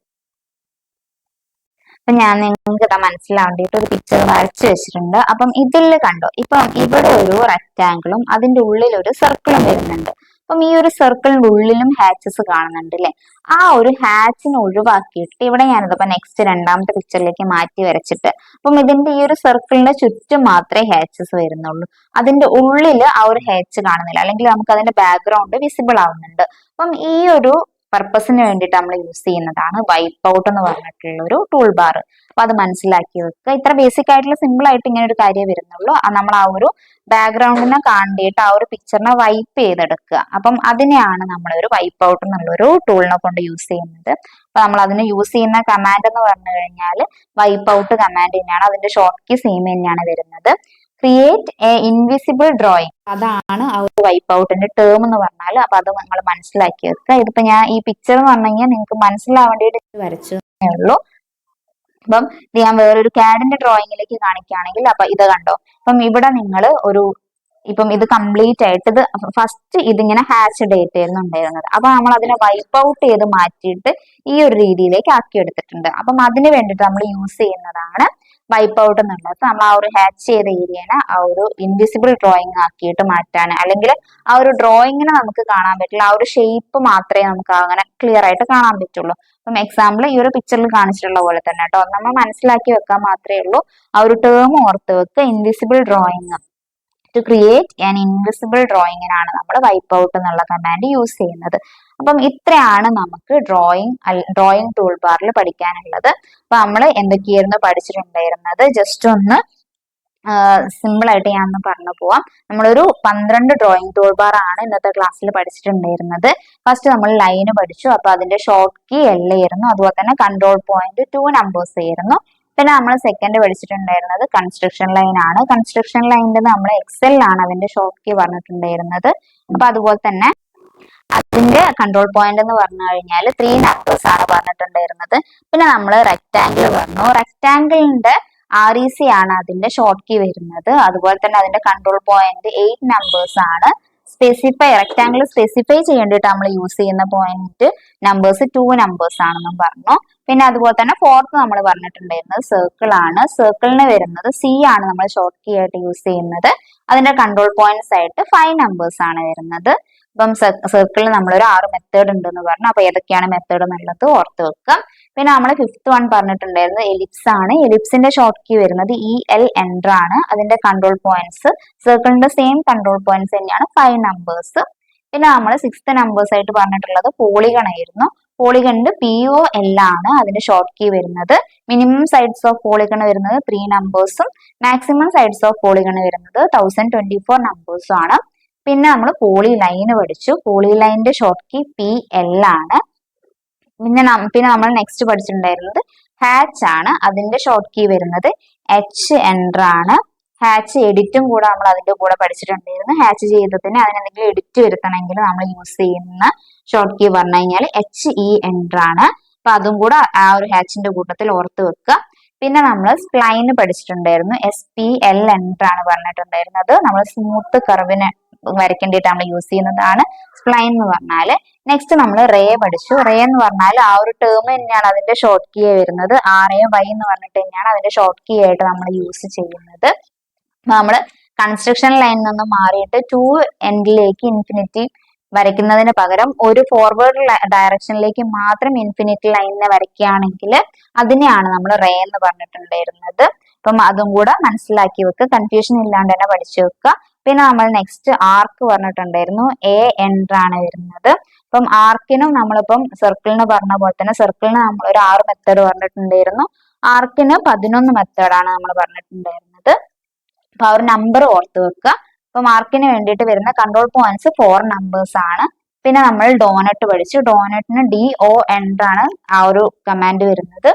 അപ്പൊ ഞാൻ നിങ്ങൾക്ക് മനസ്സിലാൻ വേണ്ടിയിട്ട് ഒരു പിക്ചർ വരച്ചു വെച്ചിട്ടുണ്ട്. അപ്പം ഇതിൽ കണ്ടോ, ഇപ്പം ഇവിടെ ഒരു റെക്റ്റാങ്കിളും അതിന്റെ ഉള്ളിൽ ഒരു സർക്കിളും വരുന്നുണ്ട്. അപ്പം ഈ ഒരു സർക്കിളിന്റെ ഉള്ളിലും ഹാച്ചസ് കാണുന്നുണ്ട് അല്ലെ. ആ ഒരു ഹാച്ചിനെ ഒഴിവാക്കിയിട്ട് ഇവിടെ ഞാനിതിപ്പോ നെക്സ്റ്റ് രണ്ടാമത്തെ പിക്ചറിലേക്ക് മാറ്റി വരച്ചിട്ട്, അപ്പം ഇതിന്റെ ഈ ഒരു സർക്കിളിന്റെ ചുറ്റും മാത്രമേ ഹാച്ചസ് വരുന്നുള്ളൂ. അതിന്റെ ഉള്ളിൽ ആ ഒരു ഹാച്ച് കാണുന്നില്ല, അല്ലെങ്കിൽ നമുക്ക് അതിന്റെ ബാക്ക്ഗ്രൗണ്ട് വിസിബിൾ ആവുന്നുണ്ട്. അപ്പം ഈ ഒരു പർപ്പസിന് വേണ്ടിയിട്ട് നമ്മൾ യൂസ് ചെയ്യുന്നതാണ് വൈപ്പ് ഔട്ട് എന്ന് പറഞ്ഞിട്ടുള്ള ഒരു ടൂൾ ബാർ. അപ്പൊ അത് മനസ്സിലാക്കി വെക്കുക. ഇത്ര ബേസിക് ആയിട്ടുള്ള സിമ്പിൾ ആയിട്ട് ഇങ്ങനെ ഒരു കാര്യം വരുന്നുള്ളൂ. നമ്മൾ ആ ഒരു ബാക്ക്ഗ്രൗണ്ടിനെ കണ്ടിട്ട് ആ ഒരു പിക്ചറിനെ വൈപ്പ് ചെയ്തെടുക്കുക. അപ്പം അതിനെയാണ് നമ്മൾ ഒരു വൈപ്പ് ഔട്ട് എന്നുള്ള ഒരു ടൂളിനെ കൊണ്ട് യൂസ് ചെയ്യുന്നത്. അപ്പൊ നമ്മൾ അതിന് യൂസ് ചെയ്യുന്ന കമാൻഡ് എന്ന് പറഞ്ഞു കഴിഞ്ഞാൽ വൈപ്പ് ഔട്ട് കമാൻഡ് തന്നെയാണ്. അതിന്റെ ഷോർട്ട് കീ സെയിം തന്നെയാണ് വരുന്നത്. ക്രിയേറ്റ് എ ഇൻവിസിബിൾ ഡ്രോയിങ്, അതാണ് ആ ഒരു വൈപ്പ് ഔട്ടിന്റെ ടേം എന്ന് പറഞ്ഞാൽ. അപ്പൊ അത് നിങ്ങൾ മനസ്സിലാക്കി വെക്കുക. ഇതിപ്പോ ഞാൻ ഈ പിക്ചർ എന്ന് പറഞ്ഞു കഴിഞ്ഞാൽ നിങ്ങൾക്ക് മനസ്സിലാവാൻ വേണ്ടിയിട്ട് വരച്ചേ ഉള്ളൂ. അപ്പം ഇത് ഞാൻ വേറൊരു കാഡിന്റെ ഡ്രോയിങ്ങിലേക്ക് കാണിക്കുകയാണെങ്കിൽ, അപ്പൊ ഇത് കണ്ടോ, അപ്പം ഇവിടെ നിങ്ങൾ ഇപ്പം ഇത് കംപ്ലീറ്റ് ആയിട്ട് ഇത് ഫസ്റ്റ് ഇതിങ്ങനെ ഹാച്ച് ഡേറ്റ് ആയിരുന്നു ഉണ്ടായിരുന്നത്. അപ്പൊ നമ്മൾ അതിനെ വൈപ്പ് ഔട്ട് ചെയ്ത് മാറ്റിയിട്ട് ഈ ഒരു രീതിയിലേക്ക് ആക്കി എടുത്തിട്ടുണ്ട്. അപ്പം അതിന് വേണ്ടിയിട്ട് നമ്മൾ യൂസ് ചെയ്യുന്നതാണ് വൈപ്പ് ഔട്ട് എന്നുള്ളത്. നമ്മൾ ആ ഒരു ഹാച്ച് ചെയ്ത ഏരിയനെ ആ ഒരു ഇൻവിസിബിൾ ഡ്രോയിങ് ആക്കിയിട്ട് മാറ്റാൻ, അല്ലെങ്കിൽ ആ ഒരു ഡ്രോയിങ്ങിനെ നമുക്ക് കാണാൻ പറ്റില്ല, ആ ഒരു ഷേപ്പ് മാത്രമേ നമുക്ക് അങ്ങനെ ക്ലിയർ ആയിട്ട് കാണാൻ പറ്റുള്ളൂ. അപ്പം എക്സാമ്പിൾ ഈ ഒരു പിക്ചറിൽ കാണിച്ചിട്ടുള്ള പോലെ തന്നെ കേട്ടോ, നമ്മൾ മനസ്സിലാക്കി വെക്കാൻ മാത്രമേ ഉള്ളൂ. ആ ഒരു ടേം ഓർത്ത് വെക്കുക, invisible drawing. To create an invisible ഡ്രോയിങ്ങിനാണ് നമ്മൾ വൈപ്പ് ഔട്ട് എന്നുള്ള കമാൻഡ് യൂസ് ചെയ്യുന്നത്. അപ്പം ഇത്രയാണ് നമുക്ക് ഡ്രോയിങ് ടൂൾ ബാറിൽ പഠിക്കാനുള്ളത്. അപ്പൊ നമ്മൾ എന്തൊക്കെയായിരുന്നു പഠിച്ചിട്ടുണ്ടായിരുന്നത്, ജസ്റ്റ് ഒന്ന് സിമ്പിൾ ആയിട്ട് ഞാൻ ഒന്ന് പറഞ്ഞു പോവാം. നമ്മളൊരു 12 ഡ്രോയിങ് ടൂൾ ബാർ ആണ് ഇന്നത്തെ ക്ലാസ്സിൽ പഠിച്ചിട്ടുണ്ടായിരുന്നത്. ഫസ്റ്റ് നമ്മൾ ലൈന് പഠിച്ചു. അപ്പൊ അതിന്റെ ഷോർട്ട് കീ L ആയിരുന്നു. അതുപോലെ തന്നെ കൺട്രോൾ പോയിന്റ് 2 നമ്പേഴ്സ് ആയിരുന്നു. പിന്നെ നമ്മൾ സെക്കൻഡ് പഠിച്ചിട്ടുണ്ടായിരുന്നത് കൺസ്ട്രക്ഷൻ ലൈൻ ആണ്. കൺസ്ട്രക്ഷൻ ലൈനിന്റെ നമ്മൾ എക്സൽ ആണ് അതിന്റെ ഷോർട്ട് കീ പറഞ്ഞിട്ടുണ്ടായിരുന്നത്. അപ്പൊ അതുപോലെ തന്നെ അതിന്റെ കൺട്രോൾ പോയിന്റ് എന്ന് പറഞ്ഞു കഴിഞ്ഞാൽ 3 നമ്പേഴ്സ് ആണ് പറഞ്ഞിട്ടുണ്ടായിരുന്നത്. പിന്നെ നമ്മൾ റെക്ടാംഗിൾ പറഞ്ഞു. റെക്ടാംഗിളിന്റെ REC ആണ് അതിന്റെ ഷോർട്ട് കീ വരുന്നത്. അതുപോലെ തന്നെ അതിന്റെ കൺട്രോൾ പോയിന്റ് 8 നമ്പേഴ്സ് ആണ്. റെക്ടാംഗിൾ സ്പെസിഫൈ ചെയ്യേണ്ടിട്ട് നമ്മൾ യൂസ് ചെയ്യുന്ന പോയിന്റ് നമ്പേഴ്സ് 2 നമ്പേഴ്സ് ആണെന്നും പറഞ്ഞു. പിന്നെ അതുപോലെ തന്നെ ഫോർത്ത് നമ്മൾ പറഞ്ഞിട്ടുണ്ടായിരുന്നത് സർക്കിൾ ആണ്. സർക്കിളിന് വരുന്നത് C ആണ് നമ്മൾ ഷോർട്ട് കീ ആയിട്ട് യൂസ് ചെയ്യുന്നത്. അതിന്റെ കൺട്രോൾ പോയിന്റ്സ് ആയിട്ട് 5 നമ്പേഴ്സ് ആണ് വരുന്നത്. അപ്പം സർക്കിളിൽ നമ്മൾ ഒരു 6 മെത്തേഡ് ഉണ്ടെന്ന് പറഞ്ഞു. അപ്പൊ ഏതൊക്കെയാണ് മെത്തേഡ് എന്നുള്ളത് ഓർത്ത് വെക്കാം. പിന്നെ നമ്മൾ ഫിഫ്ത്ത് വൺ പറഞ്ഞിട്ടുണ്ടായിരുന്നത് എലിപ്സ് ആണ്. എലിപ്സിന്റെ ഷോർട്ട് കീ വരുന്നത് EL എൻഡർ ആണ്. അതിന്റെ കൺട്രോൾ പോയിന്റ്സ് സർക്കിളിന്റെ സെയിം കൺട്രോൾ പോയിന്റ്സ് തന്നെയാണ് 5 നമ്പേഴ്സ്. പിന്നെ നമ്മൾ 6th നമ്പേഴ്സ് ആയിട്ട് പറഞ്ഞിട്ടുള്ളത് പോളിഗൺ ആയിരുന്നു. പോളിഗണിന്റെ POL ആണ് അതിന്റെ ഷോർട്ട് കീ വരുന്നത്. മിനിമം സൈഡ്സ് ഓഫ് പോളിഗൺ വരുന്നത് 3 നമ്പേഴ്സും മാക്സിമം സൈഡ്സ് ഓഫ് പോളിഗൺ വരുന്നത് 1024 നമ്പേഴ്സും ആണ്. പിന്നെ നമ്മൾ പോളി ലൈന് പഠിച്ചു. പോളി ലൈനിന്റെ ഷോർട്ട് കീ PL ആണ്. പിന്നെ നമ്മൾ നെക്സ്റ്റ് പഠിച്ചിട്ടുണ്ടായിരുന്നത് ഹാച്ച് ആണ്. അതിന്റെ ഷോർട്ട് കീ വരുന്നത് H എൻഡർ ആണ്. ഹാച്ച് എഡിറ്റും കൂടെ നമ്മൾ അതിന്റെ കൂടെ പഠിച്ചിട്ടുണ്ടായിരുന്നു. ഹാച്ച് ചെയ്തതിന് അതിനെന്തെങ്കിലും എഡിറ്റ് വരുത്തണമെങ്കിൽ നമ്മൾ യൂസ് ചെയ്യുന്ന ഷോർട്ട് കീ പറഞ്ഞു കഴിഞ്ഞാൽ HE എൻഡർ ആണ്. അപ്പൊ അതും കൂടെ ആ ഒരു ഹാച്ചിന്റെ കൂട്ടത്തിൽ ഓർത്ത് വെക്കുക. പിന്നെ നമ്മൾ സ്പ്ലൈന് പഠിച്ചിട്ടുണ്ടായിരുന്നു. SPL എൻഡർ ആണ് പറഞ്ഞിട്ടുണ്ടായിരുന്നത്. നമ്മൾ സ്മൂത്ത് കർവിന് വരയ്ക്കേണ്ടിയിട്ട് നമ്മൾ യൂസ് ചെയ്യുന്നതാണ് സ്പ്ലൈൻ എന്ന് പറഞ്ഞാല്. നെക്സ്റ്റ് നമ്മൾ റേ പഠിച്ചു. റേ എന്ന് പറഞ്ഞാൽ ആ ഒരു ടേം തന്നെയാണ് അതിന്റെ ഷോർട്ട് കീ വരുന്നത്. RAY എന്ന് പറഞ്ഞിട്ട് തന്നെയാണ് അതിന്റെ ഷോർട്ട് കീ ആയിട്ട് നമ്മൾ യൂസ് ചെയ്യുന്നത്. നമ്മൾ കൺസ്ട്രക്ഷൻ ലൈനിൽ നിന്ന് മാറിയിട്ട് 2 എൻഡിലേക്ക് ഇൻഫിനിറ്റി വരയ്ക്കുന്നതിന് പകരം ഒരു ഫോർവേഡ് ഡയറക്ഷനിലേക്ക് മാത്രം ഇൻഫിനിറ്റി ലൈനിനെ വരയ്ക്കുകയാണെങ്കിൽ അതിനെയാണ് നമ്മൾ റേ എന്ന് പറഞ്ഞിട്ടുണ്ടായിരുന്നത്. അപ്പം അതും കൂടെ മനസ്സിലാക്കി വെക്കുക, കൺഫ്യൂഷൻ ഇല്ലാണ്ട് തന്നെ പഠിച്ചു വെക്കുക. പിന്നെ നമ്മൾ നെക്സ്റ്റ് ആർക്ക് പറഞ്ഞിട്ടുണ്ടായിരുന്നു. A എൻഡർ ആണ് വരുന്നത്. അപ്പം ആർക്കിനും നമ്മളിപ്പം സർക്കിളിന് പറഞ്ഞ പോലെ തന്നെ സർക്കിളിന് നമ്മൾ ഒരു 6 മെത്തേഡ് പറഞ്ഞിട്ടുണ്ടായിരുന്നു. ആർക്കിന് 11 മെത്തേഡാണ് നമ്മൾ പറഞ്ഞിട്ടുണ്ടായിരുന്നത്. അപ്പൊ ആ ഒരു നമ്പർ ഓർത്ത് വെക്കുക. അപ്പൊ മാർക്കിന് വേണ്ടിയിട്ട് വരുന്ന കൺട്രോൾ പോയിന്റ്സ് 4 നമ്പേഴ്സ് ആണ്. പിന്നെ നമ്മൾ ഡോനറ്റ് പഠിച്ചു. ഡോനറ്റിന് DO എൻഡർ ആണ് ആ ഒരു കമാൻഡ് വരുന്നത്.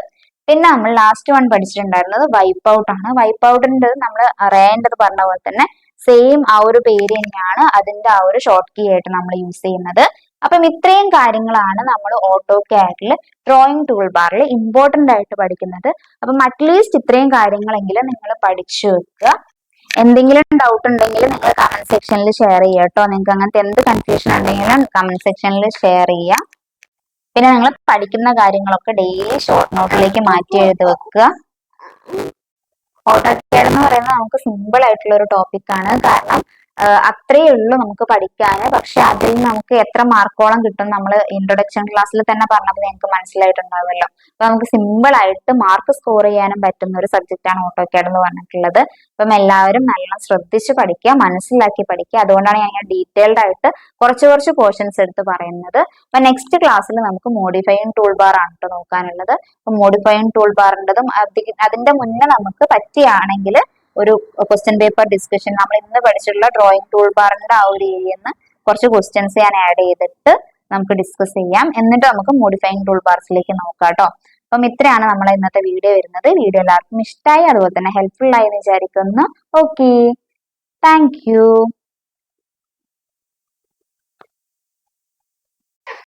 പിന്നെ നമ്മൾ ലാസ്റ്റ് വൺ പഠിച്ചിട്ടുണ്ടായിരുന്നത് വൈപ്പ് ഔട്ട് ആണ്. വൈപ്പ് ഔട്ടിന്റെ നമ്മൾ റേൻ്റെത് പറഞ്ഞ പോലെ തന്നെ സെയിം ആ ഒരു പേര് തന്നെയാണ് അതിന്റെ ആ ഒരു ഷോർട്ട് കീ ആയിട്ട് നമ്മൾ യൂസ് ചെയ്യുന്നത്. അപ്പം ഇത്രയും കാര്യങ്ങളാണ് നമ്മൾ AutoCAD ഡ്രോയിങ് ടൂൾ ബാറിൽ ഇമ്പോർട്ടന്റ് ആയിട്ട് പഠിക്കുന്നത്. അപ്പം അറ്റ്ലീസ്റ്റ് ഇത്രയും കാര്യങ്ങളെങ്കിലും നിങ്ങൾ പഠിച്ചു വെക്കുക. എന്തെങ്കിലും ഡൗട്ട് ഉണ്ടെങ്കിൽ നിങ്ങൾ കമന്റ് സെക്ഷനിൽ ഷെയർ ചെയ്യുക കേട്ടോ. നിങ്ങൾക്ക് അങ്ങനത്തെ എന്ത് കൺഫ്യൂഷൻ ഉണ്ടെങ്കിലും കമന്റ് സെക്ഷനിൽ ഷെയർ ചെയ്യുക. പിന്നെ നിങ്ങൾ പഠിക്കുന്ന കാര്യങ്ങളൊക്കെ ഡെയിലി ഷോർട്ട് നോട്ടിലേക്ക് മാറ്റി എഴുതി വെക്കുക. ഓട്ടോക്യാഡ് എന്ന് പറയുന്നത് നമുക്ക് സിമ്പിൾ ആയിട്ടുള്ള ഒരു ടോപ്പിക് ആണ്. കാരണം അത്രയേ ഉള്ളൂ നമുക്ക് പഠിക്കാൻ. പക്ഷെ അതിൽ നമുക്ക് എത്ര മാർക്കോളം കിട്ടും നമ്മൾ ഇൻട്രൊഡക്ഷൻ ക്ലാസ്സിൽ തന്നെ പറഞ്ഞപ്പോൾ നിങ്ങൾക്ക് മനസ്സിലായിട്ടുണ്ടാവുമല്ലോ. അപ്പൊ നമുക്ക് സിമ്പിൾ ആയിട്ട് മാർക്ക് സ്കോർ ചെയ്യാനും പറ്റുന്ന ഒരു സബ്ജക്റ്റ് ആണ് ഓട്ടോക്യാഡ് എന്ന് പറഞ്ഞിട്ടുള്ളത്. അപ്പം എല്ലാവരും നല്ലോണം ശ്രദ്ധിച്ച് പഠിക്കുക, മനസ്സിലാക്കി പഠിക്കുക. അതുകൊണ്ടാണ് ഞാൻ ഡീറ്റെയിൽഡ് ആയിട്ട് കുറച്ച് പോർഷൻസ് എടുത്ത് പറയുന്നത്. അപ്പൊ നെക്സ്റ്റ് ക്ലാസ്സിൽ നമുക്ക് മോഡിഫൈയിങ് ടൂൾ ബാർ ആണ് കേട്ടോ നോക്കാനുള്ളത്. അപ്പൊ മോഡിഫൈയിങ് ടൂൾ ബാറിൻ്റെതും അതിന്റെ മുന്നേ നമുക്ക് പറ്റുകയാണെങ്കിൽ ഒരു ക്വസ്റ്റ്യൻ പേപ്പർ ഡിസ്കഷൻ നമ്മൾ ഇന്ന് പഠിച്ചിട്ടുള്ള ഡ്രോയിങ് ടൂൾ ബാറിന്റെ ആ ഒരു ഏരിയയിൽ നിന്ന് കുറച്ച് ക്വസ്റ്റ്യൻസ് ഞാൻ ആഡ് ചെയ്തിട്ട് നമുക്ക് ഡിസ്കസ് ചെയ്യാം. എന്നിട്ട് നമുക്ക് മോഡിഫൈയിങ് ടൂൾ ബാർസിലേക്ക് നോക്കാം കേട്ടോ. അപ്പം ഇത്രയാണ് നമ്മളെ ഇന്നത്തെ വീഡിയോ വരുന്നത്. വീഡിയോ എല്ലാവർക്കും ഇഷ്ടമായി, അതുപോലെ തന്നെ ഹെൽപ്ഫുൾ ആയി എന്ന് വിചാരിക്കുന്നു. Okay, thank you.